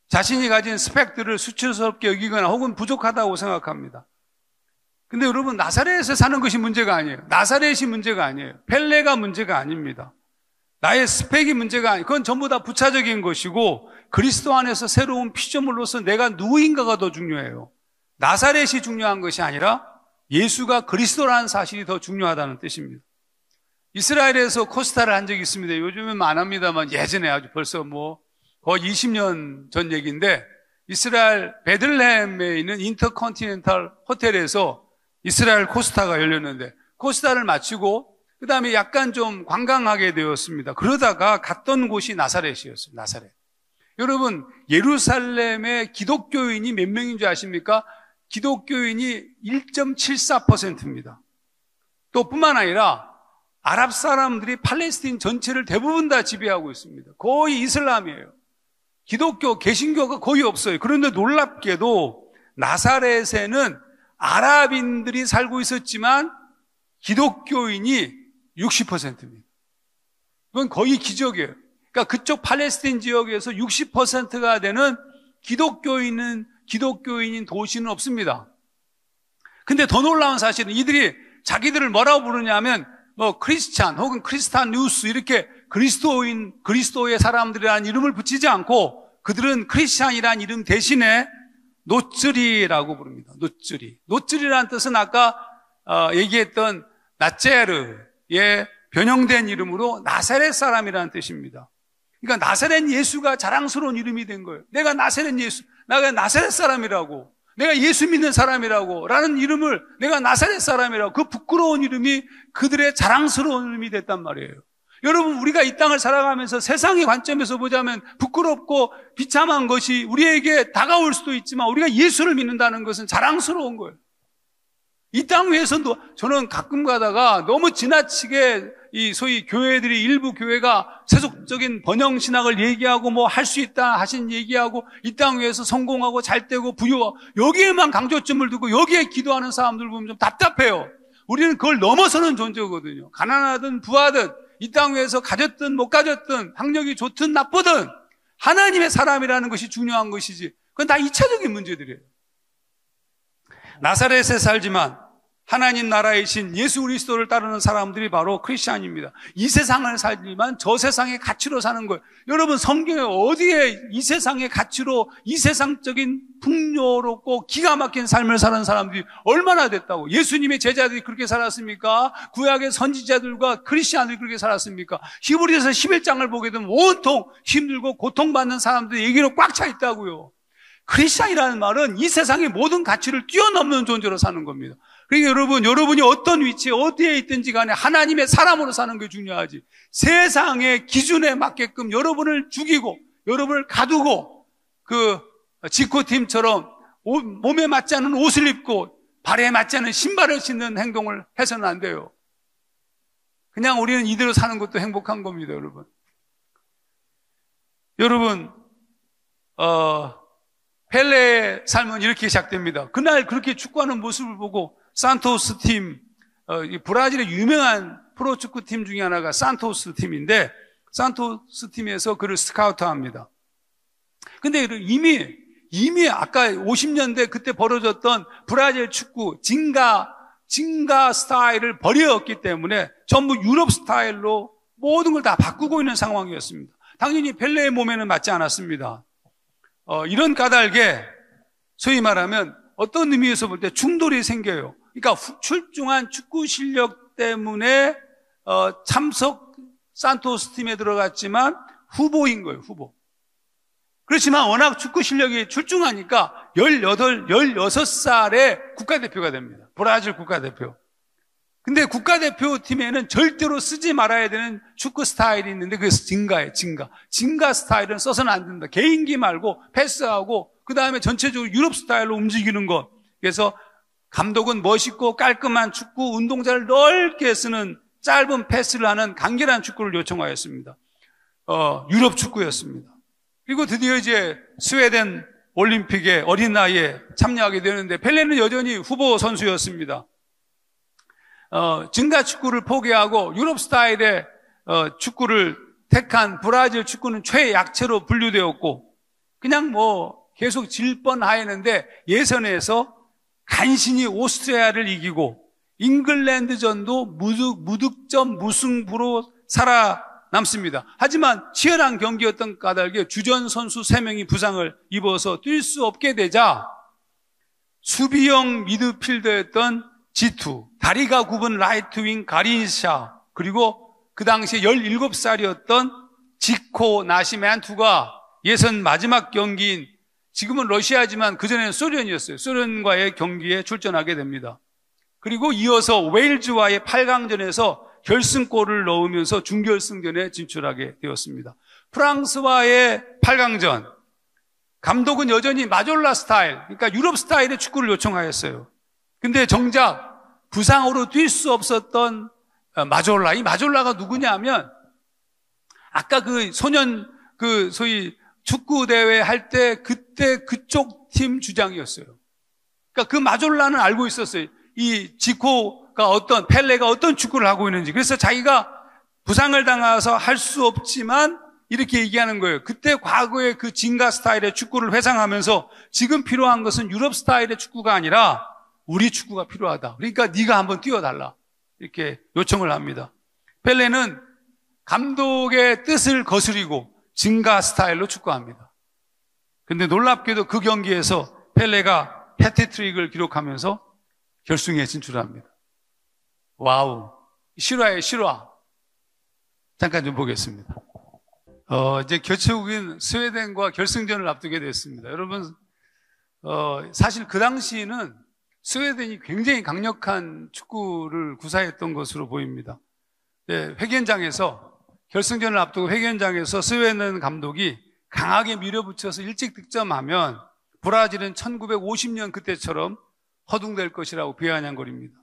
자신이 가진 스펙들을 수치스럽게 여기거나 혹은 부족하다고 생각합니다. 근데 여러분, 나사렛에서 사는 것이 문제가 아니에요. 나사렛이 문제가 아니에요. 펠레가 문제가 아닙니다. 나의 스펙이 문제가 아니에요. 그건 전부 다 부차적인 것이고 그리스도 안에서 새로운 피조물로서 내가 누구인가가 더 중요해요. 나사렛이 중요한 것이 아니라 예수가 그리스도라는 사실이 더 중요하다는 뜻입니다. 이스라엘에서 코스타를 한 적이 있습니다. 요즘은 안 합니다만 예전에 아주 벌써 거의 20년 전 얘기인데 이스라엘 베들레헴에 있는 인터컨티넨탈 호텔에서 이스라엘 코스타가 열렸는데 코스타를 마치고 그 다음에 약간 좀 관광하게 되었습니다. 그러다가 갔던 곳이 나사렛이었어요. 나사렛. 여러분, 예루살렘의 기독교인이 몇 명인 줄 아십니까? 기독교인이 1.74%입니다. 또 뿐만 아니라 아랍 사람들이 팔레스틴 전체를 대부분 다 지배하고 있습니다. 거의 이슬람이에요. 기독교, 개신교가 거의 없어요. 그런데 놀랍게도 나사렛에는 아랍인들이 살고 있었지만 기독교인이 60%입니다. 이건 거의 기적이에요. 그러니까 그쪽 팔레스틴 지역에서 60%가 되는 기독교인인 도시는 없습니다. 근데 더 놀라운 사실은 이들이 자기들을 뭐라고 부르냐면 크리스찬 혹은 크리스타누스 이렇게 그리스도의 사람들이라는 이름을 붙이지 않고 그들은 크리스찬이라는 이름 대신에 노쯔리라고 부릅니다. 노쯔리라는 뜻은 아까 얘기했던 나체르의 변형된 이름으로 나사렛 사람이라는 뜻입니다. 그러니까 나사렛 예수가 자랑스러운 이름이 된 거예요. 내가 나사렛 예수, 내가 나사렛 사람이라고, 내가 예수 믿는 사람이라고 라는 이름을 내가 나사렛 사람이라고, 그 부끄러운 이름이 그들의 자랑스러운 이름이 됐단 말이에요. 여러분, 우리가 이 땅을 살아가면서 세상의 관점에서 보자면 부끄럽고 비참한 것이 우리에게 다가올 수도 있지만 우리가 예수를 믿는다는 것은 자랑스러운 거예요. 이 땅 위에서도 저는 가끔 가다가 너무 지나치게 이 소위 교회들이 일부 교회가 세속적인 번영 신학을 얘기하고 뭐 할 수 있다 하신 얘기하고 이 땅 위에서 성공하고 잘되고 부유하고 여기에만 강조점을 두고 여기에 기도하는 사람들 보면 좀 답답해요. 우리는 그걸 넘어서는 존재거든요. 가난하든 부하든 이 땅 위에서 가졌든 못 가졌든 학력이 좋든 나쁘든 하나님의 사람이라는 것이 중요한 것이지 그건 다 2차적인 문제들이에요. 나사렛에 살지만 하나님 나라이신 예수 그리스도를 따르는 사람들이 바로 크리스찬입니다. 이 세상을 살지만 저 세상의 가치로 사는 거예요. 여러분, 성경에 어디에 이 세상의 가치로 이 세상적인 풍요롭고 기가 막힌 삶을 사는 사람들이 얼마나 됐다고? 예수님의 제자들이 그렇게 살았습니까? 구약의 선지자들과 크리스찬들이 그렇게 살았습니까? 히브리서 11장을 보게 되면 온통 힘들고 고통받는 사람들의 얘기로 꽉 차 있다고요. 크리스찬이라는 말은 이 세상의 모든 가치를 뛰어넘는 존재로 사는 겁니다. 그러니까 여러분이 어떤 위치에 어디에 있든지 간에 하나님의 사람으로 사는 게 중요하지. 세상의 기준에 맞게끔 여러분을 죽이고 여러분을 가두고 그 지코팀처럼 몸에 맞지 않는 옷을 입고 발에 맞지 않는 신발을 신는 행동을 해서는 안 돼요. 그냥 우리는 이대로 사는 것도 행복한 겁니다, 여러분. 여러분, 펠레의 삶은 이렇게 시작됩니다. 그날 그렇게 축구하는 모습을 보고 산토스 팀, 브라질의 유명한 프로축구 팀 중에 하나가 산토스 팀인데 산토스 팀에서 그를 스카우트합니다. 근데 이미 아까 50년대 그때 벌어졌던 브라질 축구 징가 스타일을 버렸기 때문에 전부 유럽 스타일로 모든 걸 다 바꾸고 있는 상황이었습니다. 당연히 펠레의 몸에는 맞지 않았습니다. 이런 까닭에 소위 말하면 어떤 의미에서 볼 때 충돌이 생겨요. 그러니까 출중한 축구 실력 때문에 참석 산토스 팀에 들어갔지만 후보인 거예요, 후보. 그렇지만 워낙 축구 실력이 출중하니까 16살에 국가대표가 됩니다. 브라질 국가대표. 근데 국가대표팀에는 절대로 쓰지 말아야 되는 축구 스타일이 있는데 그게 징가예요, 징가. 징가 스타일은 써서는 안 된다. 개인기 말고 패스하고 그 다음에 전체적으로 유럽 스타일로 움직이는 것. 그래서 감독은 멋있고 깔끔한 축구, 운동자를 넓게 쓰는 짧은 패스를 하는 간결한 축구를 요청하였습니다. 유럽 축구였습니다. 그리고 드디어 이제 스웨덴 올림픽에 어린 나이에 참여하게 되는데 펠레는 여전히 후보 선수였습니다. 증가 축구를 포기하고 유럽 스타일의 축구를 택한 브라질 축구는 최약체로 분류되었고 그냥 계속 질 뻔하였는데 예선에서 간신히 오스트리아를 이기고 잉글랜드전도 무득점 무승부로 살아남습니다. 하지만 치열한 경기였던 까닭에 주전 선수 3명이 부상을 입어서 뛸 수 없게 되자 수비형 미드필더였던 G2, 다리가 굽은 라이트윙 가린샤, 그리고 그 당시에 17살이었던 지코 나시멘투가 예선 마지막 경기인, 지금은 러시아지만 그전에는 소련이었어요. 소련과의 경기에 출전하게 됩니다. 그리고 이어서 웨일즈와의 8강전에서 결승골을 넣으면서 준결승전에 진출하게 되었습니다. 프랑스와의 8강전, 감독은 여전히 마졸라 스타일, 그러니까 유럽 스타일의 축구를 요청하였어요. 근데 정작 부상으로 뛸 수 없었던 마졸라, 이 마졸라가 누구냐면 아까 소위 축구 대회 할 때 그때 그쪽 팀 주장이었어요. 그러니까 그 마졸라는 알고 있었어요. 이 지코가 펠레가 어떤 축구를 하고 있는지. 그래서 자기가 부상을 당해서 할 수 없지만 이렇게 얘기하는 거예요. 그때 과거의 그 징가 스타일의 축구를 회상하면서 지금 필요한 것은 유럽 스타일의 축구가 아니라 우리 축구가 필요하다. 그러니까 네가 한번 뛰어달라. 이렇게 요청을 합니다. 펠레는 감독의 뜻을 거스리고 징가 스타일로 축구합니다. 근데 놀랍게도 그 경기에서 펠레가 해트트릭을 기록하면서 결승에 진출합니다. 와우. 실화예요, 실화. 잠깐 좀 보겠습니다. 이제 개최국인 스웨덴과 결승전을 앞두게 됐습니다. 여러분, 사실 그 당시에는 스웨덴이 굉장히 강력한 축구를 구사했던 것으로 보입니다. 네, 결승전을 앞두고 회견장에서 스웨덴 감독이 강하게 밀어붙여서 일찍 득점하면 브라질은 1950년 그때처럼 허둥댈 것이라고 비아냥거립니다.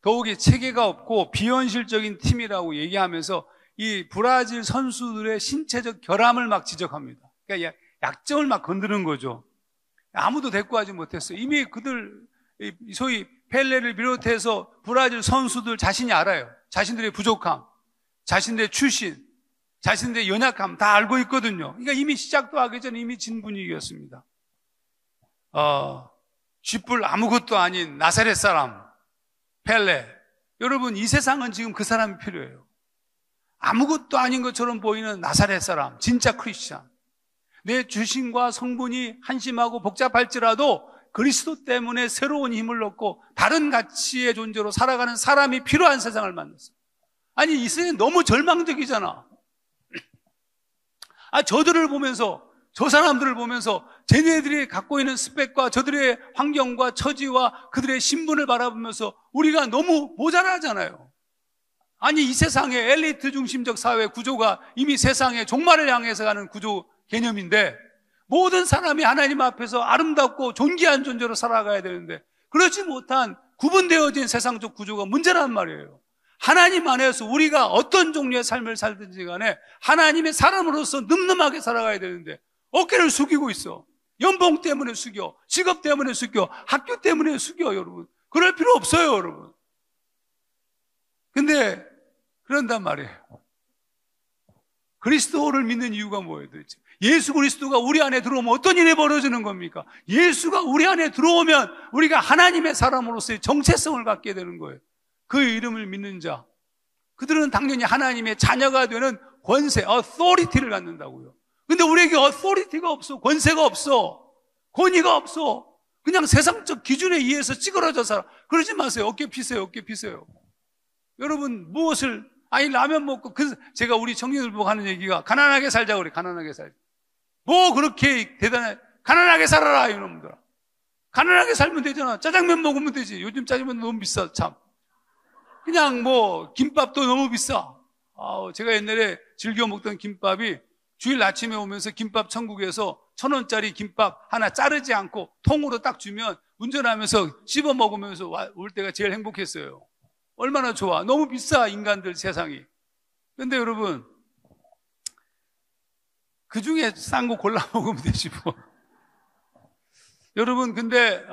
더욱이 체계가 없고 비현실적인 팀이라고 얘기하면서 이 브라질 선수들의 신체적 결함을 막 지적합니다. 그러니까 약점을 막 건드는 거죠. 아무도 대꾸하지 못했어요. 이미 그들, 소위 펠레를 비롯해서 브라질 선수들 자신이 알아요. 자신들의 부족함, 자신들의 출신, 자신들의 연약함 다 알고 있거든요. 그러니까 이미 시작도 하기 전에 이미 진 분위기였습니다. 쥐뿔 아무것도 아닌 나사렛 사람 펠레. 여러분, 이 세상은 지금 그 사람이 필요해요. 아무것도 아닌 것처럼 보이는 나사렛 사람, 진짜 크리스찬. 내 주신과 성분이 한심하고 복잡할지라도 그리스도 때문에 새로운 힘을 얻고 다른 가치의 존재로 살아가는 사람이 필요한 세상을 만났어요. 아니, 이 세상이 너무 절망적이잖아. 저들을 보면서, 저 사람들을 보면서 쟤네들이 갖고 있는 스펙과 저들의 환경과 처지와 그들의 신분을 바라보면서 우리가 너무 모자라잖아요. 아니, 이 세상의 엘리트 중심적 사회 구조가 이미 세상의 종말을 향해서 가는 구조 개념인데 모든 사람이 하나님 앞에서 아름답고 존귀한 존재로 살아가야 되는데 그렇지 못한 구분되어진 세상적 구조가 문제란 말이에요. 하나님 안에서 우리가 어떤 종류의 삶을 살든지 간에 하나님의 사람으로서 늠름하게 살아가야 되는데 어깨를 숙이고 있어. 연봉 때문에 숙여, 직업 때문에 숙여, 학교 때문에 숙여. 여러분, 그럴 필요 없어요. 여러분. 근데 그런단 말이에요. 그리스도를 믿는 이유가 뭐예요 도대체? 예수 그리스도가 우리 안에 들어오면 어떤 일이 벌어지는 겁니까? 예수가 우리 안에 들어오면 우리가 하나님의 사람으로서의 정체성을 갖게 되는 거예요. 그의 이름을 믿는 자, 그들은 당연히 하나님의 자녀가 되는 권세, authority를 갖는다고요. 근데 우리에게 authority가 없어, 권세가 없어, 권위가 없어. 그냥 세상적 기준에 의해서 찌그러져 살아. 그러지 마세요. 어깨 피세요, 어깨 피세요. 여러분, 라면 먹고, 제가 우리 청년들 보고 하는 얘기가 가난하게 살자고 그래, 가난하게 살자. 뭐 그렇게 대단해. 가난하게 살아라, 이놈들아. 가난하게 살면 되잖아. 짜장면 먹으면 되지. 요즘 짜장면 너무 비싸, 참. 그냥 김밥도 너무 비싸. 제가 옛날에 즐겨 먹던 김밥이 주일 아침에 오면서 김밥 천국에서 1,000원짜리 김밥 하나 자르지 않고 통으로 딱 주면 운전하면서 씹어 먹으면서 올 때가 제일 행복했어요. 얼마나 좋아. 너무 비싸, 인간들 세상이. 근데 여러분, 그 중에 싼 거 골라 먹으면 되지 뭐. 여러분, 근데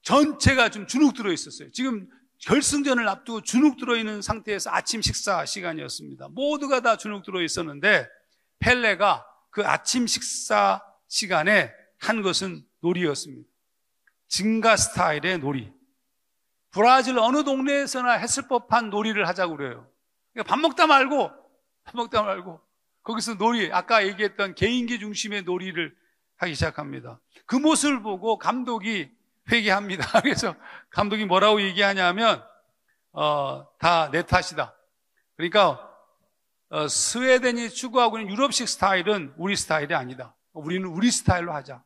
전체가 좀 주눅 들어 있었어요. 지금 결승전을 앞두고 주눅 들어 있는 상태에서 아침 식사 시간이었습니다. 모두가 다 주눅 들어 있었는데 펠레가 그 아침 식사 시간에 한 것은 놀이였습니다. 증가 스타일의 놀이. 브라질 어느 동네에서나 했을 법한 놀이를 하자고 그래요. 그러니까 밥 먹다 말고 거기서 놀이, 아까 얘기했던 개인기 중심의 놀이를 하기 시작합니다. 그 모습을 보고 감독이 회개합니다. 그래서 감독이 뭐라고 얘기하냐면 다 내 탓이다. 그러니까 스웨덴이 추구하고 있는 유럽식 스타일은 우리 스타일이 아니다. 우리는 우리 스타일로 하자.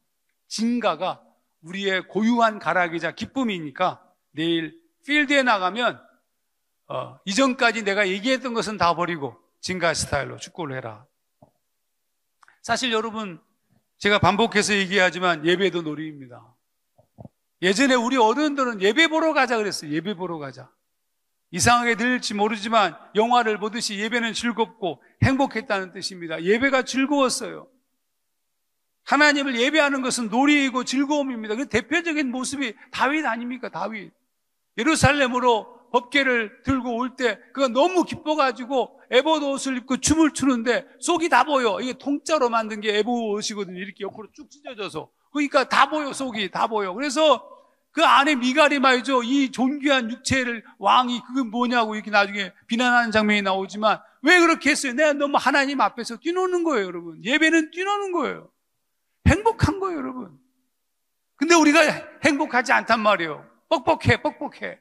진가가 우리의 고유한 가락이자 기쁨이니까 내일 필드에 나가면 이전까지 내가 얘기했던 것은 다 버리고 진가 스타일로 축구를 해라. 사실 여러분, 제가 반복해서 얘기하지만 예배도 놀이입니다. 예전에 우리 어른들은 예배 보러 가자 그랬어요. 예배 보러 가자. 이상하게 들릴지 모르지만 영화를 보듯이 예배는 즐겁고 행복했다는 뜻입니다. 예배가 즐거웠어요. 하나님을 예배하는 것은 놀이이고 즐거움입니다. 그 대표적인 모습이 다윗 아닙니까? 다윗. 예루살렘으로 법궤를 들고 올 때 그가 너무 기뻐가지고 에봇 옷을 입고 춤을 추는데 속이 다 보여. 이게 통짜로 만든 게 에봇 옷이거든요. 이렇게 옆으로 쭉 찢어져서. 그러니까 다 보여. 속이 다 보여. 그래서 그 안에 미갈이 말이죠. 이 존귀한 육체를 왕이 그게 뭐냐고 이렇게 나중에 비난하는 장면이 나오지만 왜 그렇게 했어요? 내가 너무 하나님 앞에서 뛰노는 거예요, 여러분. 예배는 뛰노는 거예요. 행복한 거예요, 여러분. 근데 우리가 행복하지 않단 말이에요. 뻑뻑해.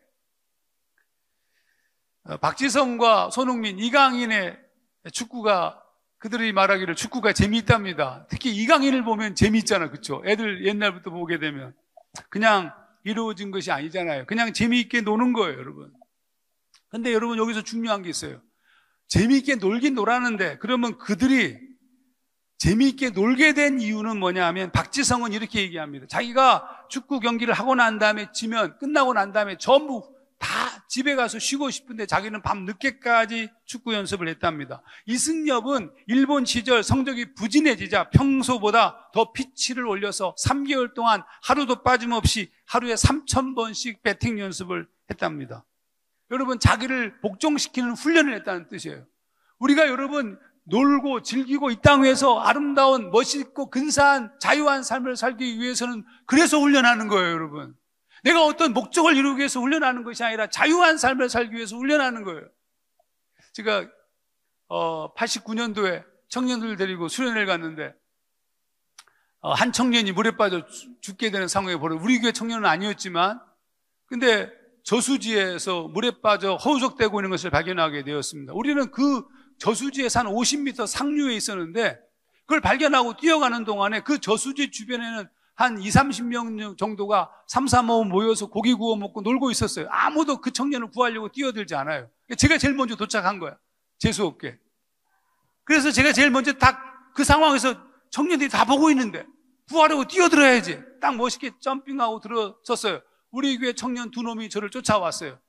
박지성과 손흥민, 이강인의 축구가, 그들이 말하기를 축구가 재미있답니다. 특히 이강인을 보면 재미있잖아, 그쵸? 애들 옛날부터 보게 되면 그냥 이루어진 것이 아니잖아요. 그냥 재미있게 노는 거예요, 여러분. 근데 여러분, 여기서 중요한 게 있어요. 재미있게 놀긴 놀았는데 그러면 그들이 재미있게 놀게 된 이유는 뭐냐 하면 박지성은 이렇게 얘기합니다. 자기가 축구 경기를 하고 난 다음에 지면, 끝나고 난 다음에 전부 다 집에 가서 쉬고 싶은데 자기는 밤 늦게까지 축구 연습을 했답니다. 이승엽은 일본 시절 성적이 부진해지자 평소보다 더 피치를 올려서 3개월 동안 하루도 빠짐없이 하루에 3,000번씩 배팅 연습을 했답니다. 여러분, 자기를 복종시키는 훈련을 했다는 뜻이에요. 우리가 여러분 놀고 즐기고 이 땅 위에서 아름다운 멋있고 근사한 자유한 삶을 살기 위해서는 그래서 훈련하는 거예요, 여러분. 내가 어떤 목적을 이루기 위해서 훈련하는 것이 아니라 자유한 삶을 살기 위해서 훈련하는 거예요. 제가 89년도에 청년들 데리고 수련회를 갔는데 한 청년이 물에 빠져 죽게 되는 상황이 벌어요. 우리 교회 청년은 아니었지만 근데 저수지에서 물에 빠져 허우적대고 있는 것을 발견하게 되었습니다. 우리는 그 저수지에서 한 50m 상류에 있었는데 그걸 발견하고 뛰어가는 동안에 그 저수지 주변에는 한 20, 30명 정도가 3, 4, 5 모여서 고기 구워 먹고 놀고 있었어요. 아무도 그 청년을 구하려고 뛰어들지 않아요. 제가 제일 먼저 도착한 거야. 재수없게. 그래서 제가 제일 먼저 딱 그 상황에서 청년들이 다 보고 있는데 구하려고 뛰어들어야지. 딱 멋있게 점핑하고 들어섰어요. 우리 교회 청년 두 놈이 저를 쫓아왔어요.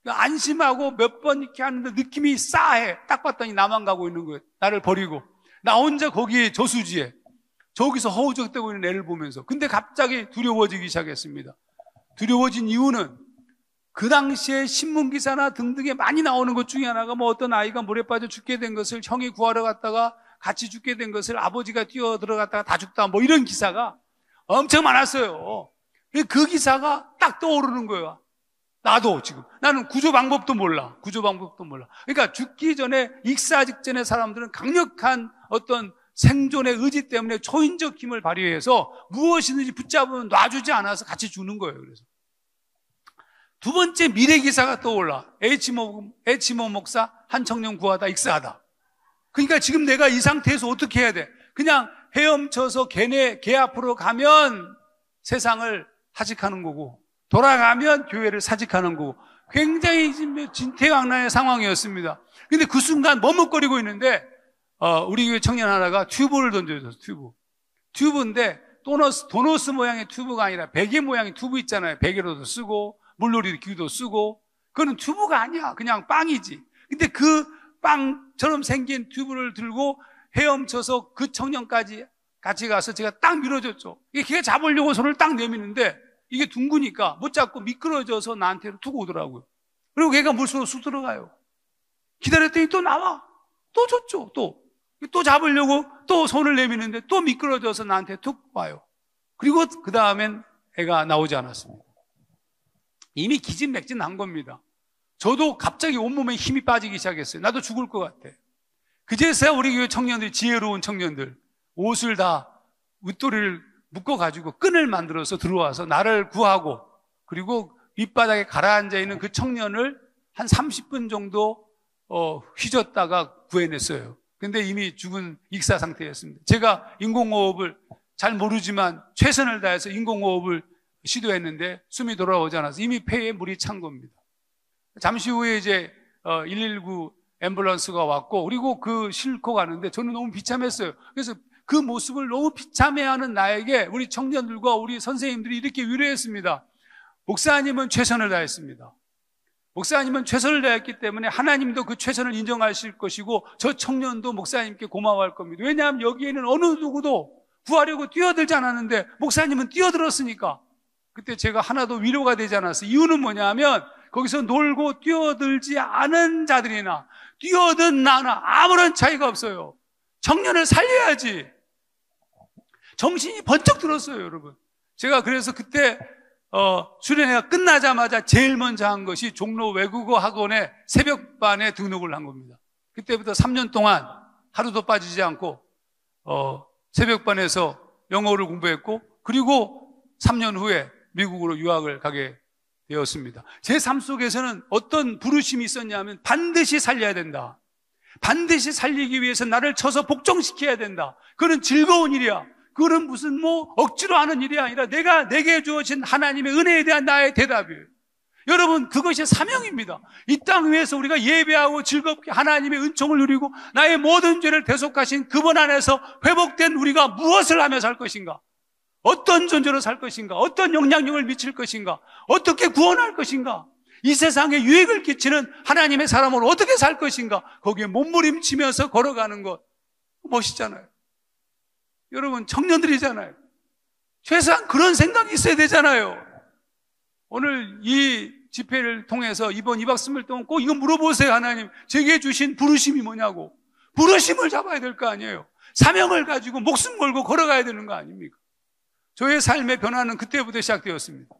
안심하고 몇 번 이렇게 하는데 느낌이 싸해. 딱 봤더니 나만 가고 있는 거예요. 나를 버리고. 나 혼자 거기에 저수지에. 저기서 허우적대고 있는 애를 보면서. 근데 갑자기 두려워지기 시작했습니다. 두려워진 이유는 그 당시에 신문기사나 등등에 많이 나오는 것 중에 하나가 뭐 어떤 아이가 물에 빠져 죽게 된 것을 형이 구하러 갔다가 같이 죽게 된 것을 아버지가 뛰어 들어갔다가 다 죽다 뭐 이런 기사가 엄청 많았어요. 그 기사가 딱 떠오르는 거예요. 나도 지금. 나는 구조 방법도 몰라. 그러니까 죽기 전에 익사 직전에 사람들은 강력한 어떤 생존의 의지 때문에 초인적 힘을 발휘해서 무엇이든지 붙잡으면 놔주지 않아서 같이 죽는 거예요. 그래서 두 번째 미래 기사가 떠올라. H모 목사 한 청년 구하다 익사하다. 그러니까 지금 내가 이 상태에서 어떻게 해야 돼? 그냥 헤엄쳐서 개 앞으로 가면 세상을 사직하는 거고 돌아가면 교회를 사직하는 거고 굉장히 진퇴양난의 상황이었습니다. 근데 그 순간 머뭇거리고 있는데 우리 교회 청년 하나가 튜브를 던져줬어요. 튜브인데 도너스 모양의 튜브가 아니라 베개 모양의 튜브 있잖아요. 베개로도 쓰고 물놀이 기구도 쓰고 그거는 튜브가 아니야. 그냥 빵이지. 근데 그 빵처럼 생긴 튜브를 들고 헤엄쳐서 그 청년까지 같이 가서 제가 딱 밀어줬죠. 이게 걔가 잡으려고 손을 딱 내미는데 이게 둥그니까 못 잡고 미끄러져서 나한테로 툭 오더라고요. 그리고 걔가 물속으로 쑥 들어가요. 기다렸더니 또 나와. 또 줬죠. 또 잡으려고 또 손을 내미는데 또 미끄러져서 나한테 툭 와요. 그리고 그 다음엔 애가 나오지 않았습니다. 이미 기진맥진한 겁니다. 저도 갑자기 온몸에 힘이 빠지기 시작했어요. 나도 죽을 것 같아. 그제서야 우리 교회 청년들이, 지혜로운 청년들, 옷을 다 웃도리를 묶어가지고 끈을 만들어서 들어와서 나를 구하고, 그리고 밑바닥에 가라앉아 있는 그 청년을 한 30분 정도 휘젓다가 구해냈어요. 근데 이미 죽은 익사 상태였습니다. 제가 인공호흡을 잘 모르지만 최선을 다해서 인공호흡을 시도했는데 숨이 돌아오지 않아서 이미 폐에 물이 찬 겁니다. 잠시 후에 이제 119 앰뷸런스가 왔고, 그리고 그 싣고 가는데 저는 너무 비참했어요. 그래서 그 모습을 너무 비참해하는 나에게 우리 청년들과 우리 선생님들이 이렇게 위로했습니다. 목사님은 최선을 다했습니다. 목사님은 최선을 다했기 때문에 하나님도 그 최선을 인정하실 것이고, 저 청년도 목사님께 고마워할 겁니다. 왜냐하면 여기에는 어느 누구도 구하려고 뛰어들지 않았는데 목사님은 뛰어들었으니까. 그때 제가 하나도 위로가 되지 않았어요. 이유는 뭐냐면 거기서 놀고 뛰어들지 않은 자들이나 뛰어든 나나 아무런 차이가 없어요. 청년을 살려야지. 정신이 번쩍 들었어요, 여러분. 제가 그래서 그때 수련회가 끝나자마자 제일 먼저 한 것이 종로 외국어 학원에 새벽반에 등록을 한 겁니다. 그때부터 3년 동안 하루도 빠지지 않고 새벽반에서 영어를 공부했고, 그리고 3년 후에 미국으로 유학을 가게 되었습니다. 제 삶 속에서는 어떤 부르심이 있었냐면 반드시 살려야 된다. 반드시 살리기 위해서 나를 쳐서 복종시켜야 된다. 그건 즐거운 일이야. 그건 무슨 억지로 하는 일이 아니라 내게 주어진 하나님의 은혜에 대한 나의 대답이에요. 여러분, 그것이 사명입니다. 이 땅 위에서 우리가 예배하고 즐겁게 하나님의 은총을 누리고 나의 모든 죄를 대속하신 그분 안에서 회복된 우리가 무엇을 하며 살 것인가? 어떤 존재로 살 것인가? 어떤 영향력을 미칠 것인가? 어떻게 구원할 것인가? 이 세상에 유익을 끼치는 하나님의 사람으로 어떻게 살 것인가? 거기에 몸부림치면서 걸어가는 것 멋있잖아요. 여러분, 청년들이잖아요. 최소한 그런 생각이 있어야 되잖아요. 오늘 이 집회를 통해서 이번 2박 3일 동안 꼭 이거 물어보세요. 하나님, 제게 주신 부르심이 뭐냐고. 부르심을 잡아야 될 거 아니에요. 사명을 가지고 목숨 걸고 걸어가야 되는 거 아닙니까? 저의 삶의 변화는 그때부터 시작되었습니다.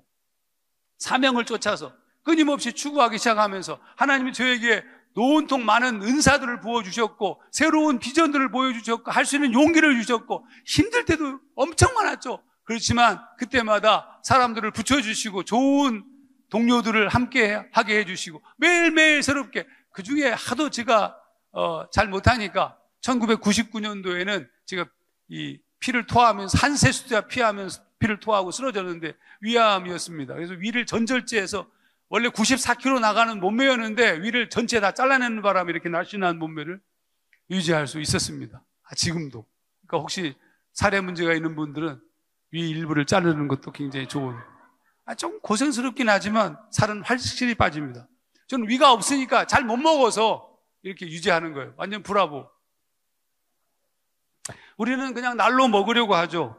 사명을 쫓아서 끊임없이 추구하기 시작하면서 하나님이 저에게 온통 많은 은사들을 부어주셨고, 새로운 비전들을 보여주셨고, 할 수 있는 용기를 주셨고, 힘들 때도 엄청 많았죠. 그렇지만 그때마다 사람들을 붙여주시고 좋은 동료들을 함께 하게 해주시고 매일매일 새롭게, 그 중에 하도 제가 잘 못하니까 1999년도에는 제가 이 피를 토하면서 한세수자 피하면서 피를 토하고 쓰러졌는데 위암이었습니다. 그래서 위를 전절제해서 원래 94kg 나가는 몸매였는데 위를 전체 다 잘라내는 바람에 이렇게 날씬한 몸매를 유지할 수 있었습니다. 지금도. 그러니까 혹시 살에 문제가 있는 분들은 위 일부를 자르는 것도 굉장히 좋은. 좀 고생스럽긴 하지만 살은 확실히 빠집니다. 저는 위가 없으니까 잘 못 먹어서 이렇게 유지하는 거예요. 완전 브라보. 우리는 그냥 날로 먹으려고 하죠.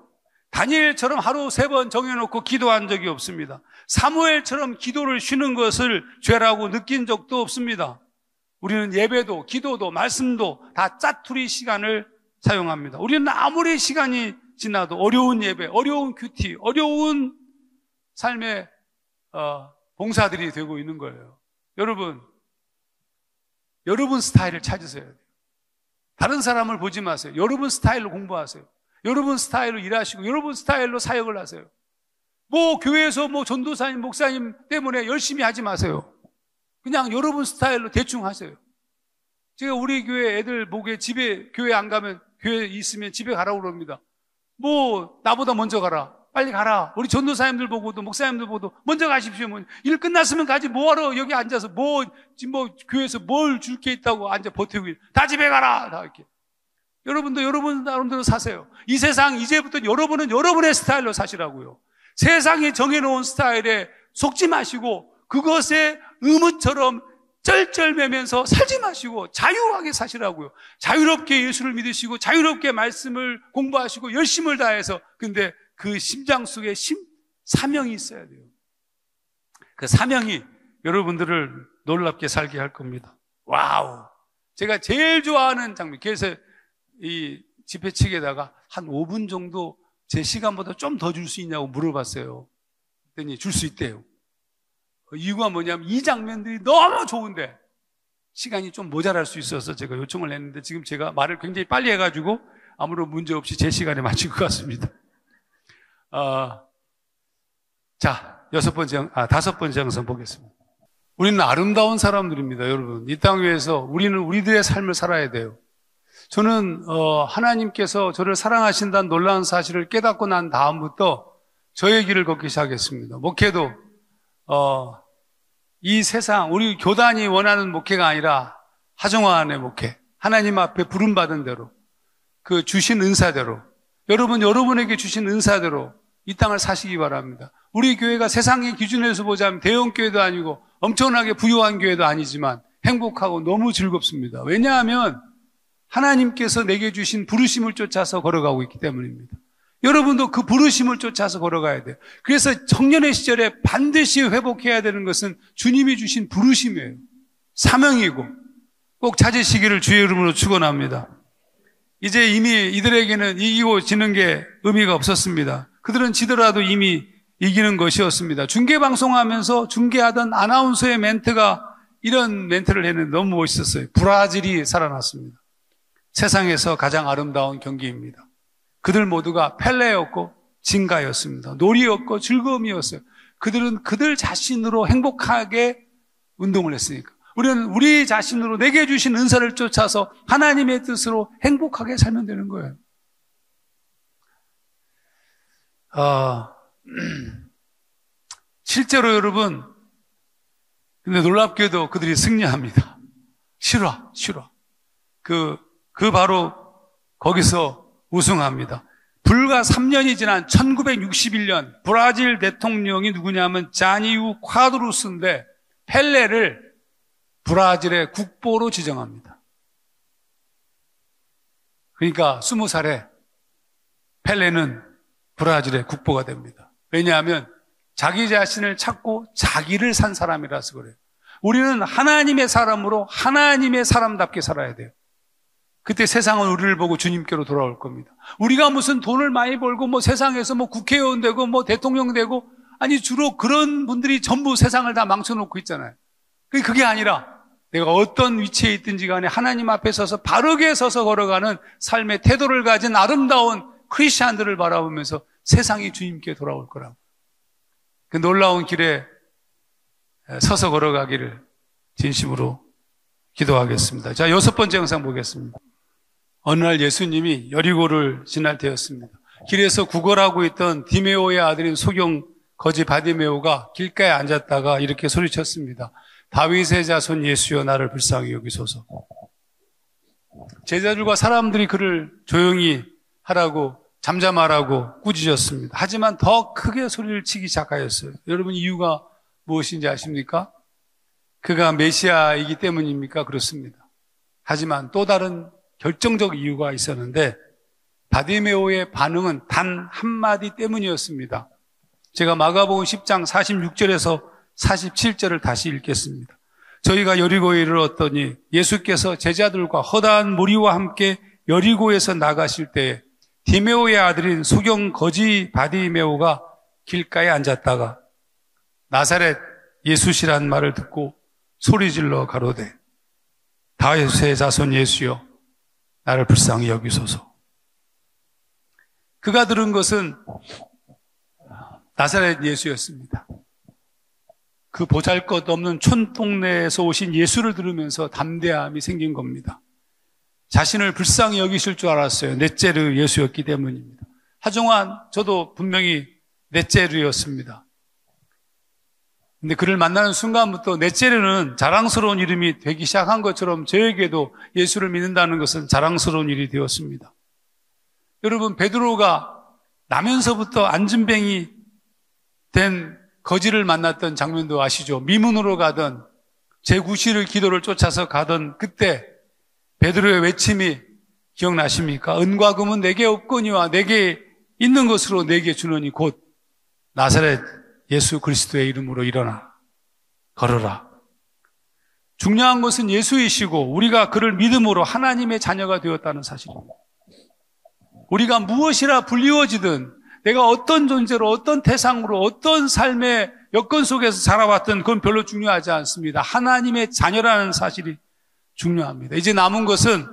다니엘처럼 하루 3번 정해놓고 기도한 적이 없습니다. 사무엘처럼 기도를 쉬는 것을 죄라고 느낀 적도 없습니다. 우리는 예배도 기도도 말씀도 다 짜투리 시간을 사용합니다. 우리는 아무리 시간이 지나도 어려운 예배, 어려운 큐티, 어려운 삶의 봉사들이 되고 있는 거예요. 여러분 스타일을 찾으셔야 돼요. 다른 사람을 보지 마세요. 여러분 스타일로 공부하세요. 여러분 스타일로 일하시고 여러분 스타일로 사역을 하세요. 교회에서 전도사님, 목사님 때문에 열심히 하지 마세요. 그냥 여러분 스타일로 대충 하세요. 제가 우리 교회 애들 보기에 집에 교회 안 가면, 교회 있으면 집에 가라고 그럽니다. 나보다 먼저 가라. 빨리 가라. 우리 전도사님들 보고도 목사님들 보고도 먼저 가십시오. 일 끝났으면 가지. 뭐하러 여기 앉아서 교회에서 뭘 줄 게 있다고 앉아 버티고 다 집에 가라. 다 이렇게. 여러분도 여러분 나름대로 사세요. 이 세상 이제부터 여러분은 여러분의 스타일로 사시라고요. 세상이 정해놓은 스타일에 속지 마시고 그것에 의무처럼 쩔쩔매면서 살지 마시고 자유하게 사시라고요. 자유롭게 예수를 믿으시고 자유롭게 말씀을 공부하시고 열심을 다해서. 근데 그 심장 속에 사명이 있어야 돼요. 그 사명이 여러분들을 놀랍게 살게 할 겁니다. 와우! 제가 제일 좋아하는 장면. 그래서 이 집회 측에다가 한 5분 정도 제 시간보다 좀 더 줄 수 있냐고 물어봤어요. 그랬더니 줄 수 있대요. 그 이유가 뭐냐면 이 장면들이 너무 좋은데 시간이 좀 모자랄 수 있어서 제가 요청을 했는데 지금 제가 말을 굉장히 빨리 해가지고 아무런 문제 없이 제 시간에 맞춘 것 같습니다. 자, 다섯 번째 영상 보겠습니다. 우리는 아름다운 사람들입니다, 여러분. 이 땅 위에서 우리는 우리들의 삶을 살아야 돼요. 저는 하나님께서 저를 사랑하신다는 놀라운 사실을 깨닫고 난 다음부터 저의 길을 걷기 시작했습니다. 목회도 이 세상 우리 교단이 원하는 목회가 아니라 하정환의 목회, 하나님 앞에 부름받은 대로 그 주신 은사대로 여러분에게 주신 은사대로 이 땅을 사시기 바랍니다. 우리 교회가 세상의 기준에서 보자면 대형 교회도 아니고 엄청나게 부유한 교회도 아니지만 행복하고 너무 즐겁습니다. 왜냐하면 하나님께서 내게 주신 부르심을 쫓아서 걸어가고 있기 때문입니다. 여러분도 그 부르심을 쫓아서 걸어가야 돼요. 그래서 청년의 시절에 반드시 회복해야 되는 것은 주님이 주신 부르심이에요. 사명이고 꼭 찾으시기를 주의 이름으로 축원합니다. 이제 이미 이들에게는 이기고 지는 게 의미가 없었습니다. 그들은 지더라도 이미 이기는 것이었습니다. 중계방송하면서 중계하던 아나운서의 멘트가 이런 멘트를 했는데 너무 멋있었어요. 브라질이 살아났습니다. 세상에서 가장 아름다운 경기입니다. 그들 모두가 펠레였고 진가였습니다. 놀이였고 즐거움이었어요. 그들은 그들 자신으로 행복하게 운동을 했으니까. 우리는 우리 자신으로 내게 주신 은사를 쫓아서 하나님의 뜻으로 행복하게 살면 되는 거예요. 실제로 여러분, 근데 놀랍게도 그들이 승리합니다. 실화. 그 바로 거기서 우승합니다. 불과 3년이 지난 1961년 브라질 대통령이 누구냐면 자니우 콰드루스인데 펠레를 브라질의 국보로 지정합니다. 그러니까 20살에 펠레는 브라질의 국보가 됩니다. 왜냐하면 자기 자신을 찾고 자기를 산 사람이라서 그래요. 우리는 하나님의 사람으로 하나님의 사람답게 살아야 돼요. 그때 세상은 우리를 보고 주님께로 돌아올 겁니다. 우리가 무슨 돈을 많이 벌고 세상에서 국회의원 되고 대통령 되고 아니 주로 그런 분들이 전부 세상을 다 망쳐놓고 있잖아요. 그게 아니라 내가 어떤 위치에 있든지 간에 하나님 앞에 서서 바르게 서서 걸어가는 삶의 태도를 가진 아름다운 크리스찬들을 바라보면서 세상이 주님께 돌아올 거라고. 그 놀라운 길에 서서 걸어가기를 진심으로 기도하겠습니다. 자, 6번째 영상 보겠습니다. 어느 날 예수님이 여리고를 지날 때였습니다. 길에서 구걸하고 있던 디메오의 아들인 소경 거지 바디메오가 길가에 앉았다가 이렇게 소리쳤습니다. 다윗의 자손 예수여 나를 불쌍히 여기소서. 제자들과 사람들이 그를 조용히 하라고 잠잠하라고 꾸짖었습니다. 하지만 더 크게 소리를 치기 시작하였어요. 여러분 이유가 무엇인지 아십니까? 그가 메시아이기 때문입니까? 그렇습니다. 하지만 또 다른 결정적 이유가 있었는데 바디메오의 반응은 단 한마디 때문이었습니다. 제가 마가복음 10장 46절에서 47절을 다시 읽겠습니다. 저희가 여리고에 이르렀더니 예수께서 제자들과 허다한 무리와 함께 여리고에서 나가실 때에 디메오의 아들인 소경 거지 바디메오가 길가에 앉았다가 나사렛 예수시란 말을 듣고 소리질러 가로되 다윗의 자손 예수여 나를 불쌍히 여기소서. 그가 들은 것은 나사렛 예수였습니다. 그 보잘것없는 촌동네에서 오신 예수를 들으면서 담대함이 생긴 겁니다. 자신을 불쌍히 여기실 줄 알았어요. 넷째르 예수였기 때문입니다. 하정환 저도 분명히 넷째르였습니다. 근데 그를 만나는 순간부터 넷째르는 자랑스러운 이름이 되기 시작한 것처럼 저에게도 예수를 믿는다는 것은 자랑스러운 일이 되었습니다. 여러분 베드로가 나면서부터 안진뱅이 된 거지를 만났던 장면도 아시죠? 미문으로 가던 제9시를 기도를 쫓아서 가던 그때 베드로의 외침이 기억나십니까? 은과 금은 내게 없거니와 내게 있는 것으로 내게 주노니 곧 나사렛 예수 그리스도의 이름으로 일어나 걸어라. 중요한 것은 예수이시고 우리가 그를 믿음으로 하나님의 자녀가 되었다는 사실입니다. 우리가 무엇이라 불리워지든 내가 어떤 존재로, 어떤 태상으로, 어떤 삶의 여건 속에서 자라왔던 그건 별로 중요하지 않습니다. 하나님의 자녀라는 사실이 중요합니다. 이제 남은 것은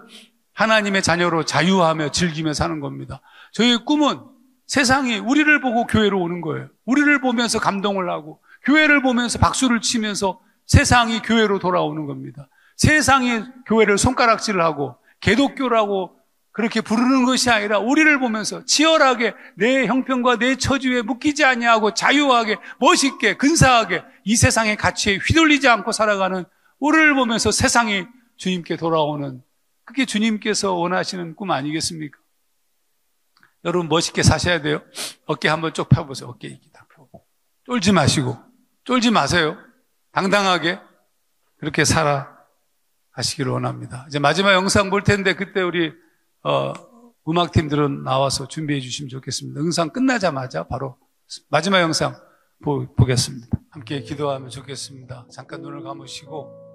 하나님의 자녀로 자유하며 즐기며 사는 겁니다. 저희의 꿈은 세상이 우리를 보고 교회로 오는 거예요. 우리를 보면서 감동을 하고 교회를 보면서 박수를 치면서 세상이 교회로 돌아오는 겁니다. 세상이 교회를 손가락질을 하고 기독교라고 그렇게 부르는 것이 아니라 우리를 보면서 치열하게 내 형편과 내 처지에 묶이지 아니하고 자유하게 멋있게 근사하게 이 세상의 가치에 휘둘리지 않고 살아가는 우리를 보면서 세상이 주님께 돌아오는, 그게 주님께서 원하시는 꿈 아니겠습니까? 여러분 멋있게 사셔야 돼요. 어깨 한번 쭉 펴보세요. 어깨 이렇게 다 펴고 쫄지 마시고, 쫄지 마세요. 당당하게 그렇게 살아가시기를 원합니다. 이제 마지막 영상 볼 텐데 그때 우리 음악팀들은 나와서 준비해 주시면 좋겠습니다. 영상 끝나자마자 바로 마지막 영상 보겠습니다. 함께 기도하면 좋겠습니다. 잠깐 눈을 감으시고,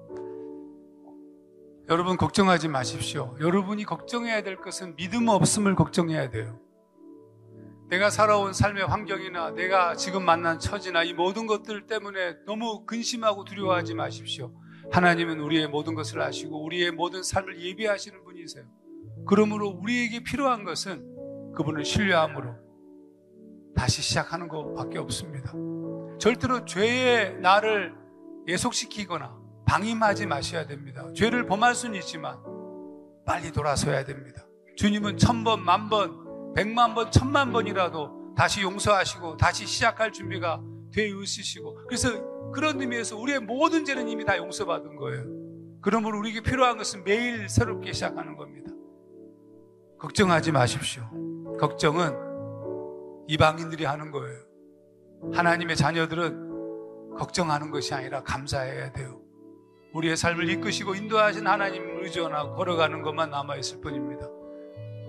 여러분 걱정하지 마십시오. 여러분이 걱정해야 될 것은 믿음 없음을 걱정해야 돼요. 내가 살아온 삶의 환경이나 내가 지금 만난 처지나 이 모든 것들 때문에 너무 근심하고 두려워하지 마십시오. 하나님은 우리의 모든 것을 아시고 우리의 모든 삶을 예비하시는 분이세요. 그러므로 우리에게 필요한 것은 그분을 신뢰함으로 다시 시작하는 것밖에 없습니다. 절대로 죄의 나를 예속시키거나 방임하지 마셔야 됩니다. 죄를 범할 수는 있지만 빨리 돌아서야 됩니다. 주님은 1000번, 10,000번, 100,000번, 10,000,000번이라도 다시 용서하시고 다시 시작할 준비가 되어 있으시고, 그래서 그런 의미에서 우리의 모든 죄는 이미 다 용서받은 거예요. 그러므로 우리에게 필요한 것은 매일 새롭게 시작하는 겁니다. 걱정하지 마십시오. 걱정은 이방인들이 하는 거예요. 하나님의 자녀들은 걱정하는 것이 아니라 감사해야 돼요. 우리의 삶을 이끄시고 인도하신 하나님을 의존하고 걸어가는 것만 남아있을 뿐입니다.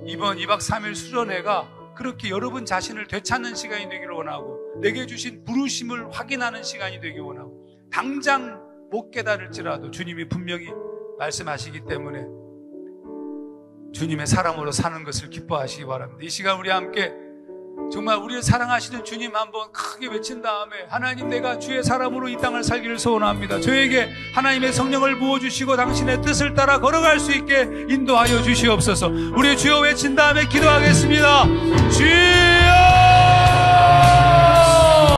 이번 2박 3일 수련회가 그렇게 여러분 자신을 되찾는 시간이 되기를 원하고, 내게 주신 부르심을 확인하는 시간이 되기 원하고, 당장 못 깨달을지라도 주님이 분명히 말씀하시기 때문에 주님의 사람으로 사는 것을 기뻐하시기 바랍니다. 이 시간 우리 함께 정말 우리를 사랑하시는 주님 한번 크게 외친 다음에, 하나님 내가 주의 사람으로 이 땅을 살기를 소원합니다. 저에게 하나님의 성령을 부어주시고 당신의 뜻을 따라 걸어갈 수 있게 인도하여 주시옵소서. 우리 주여 외친 다음에 기도하겠습니다. 주여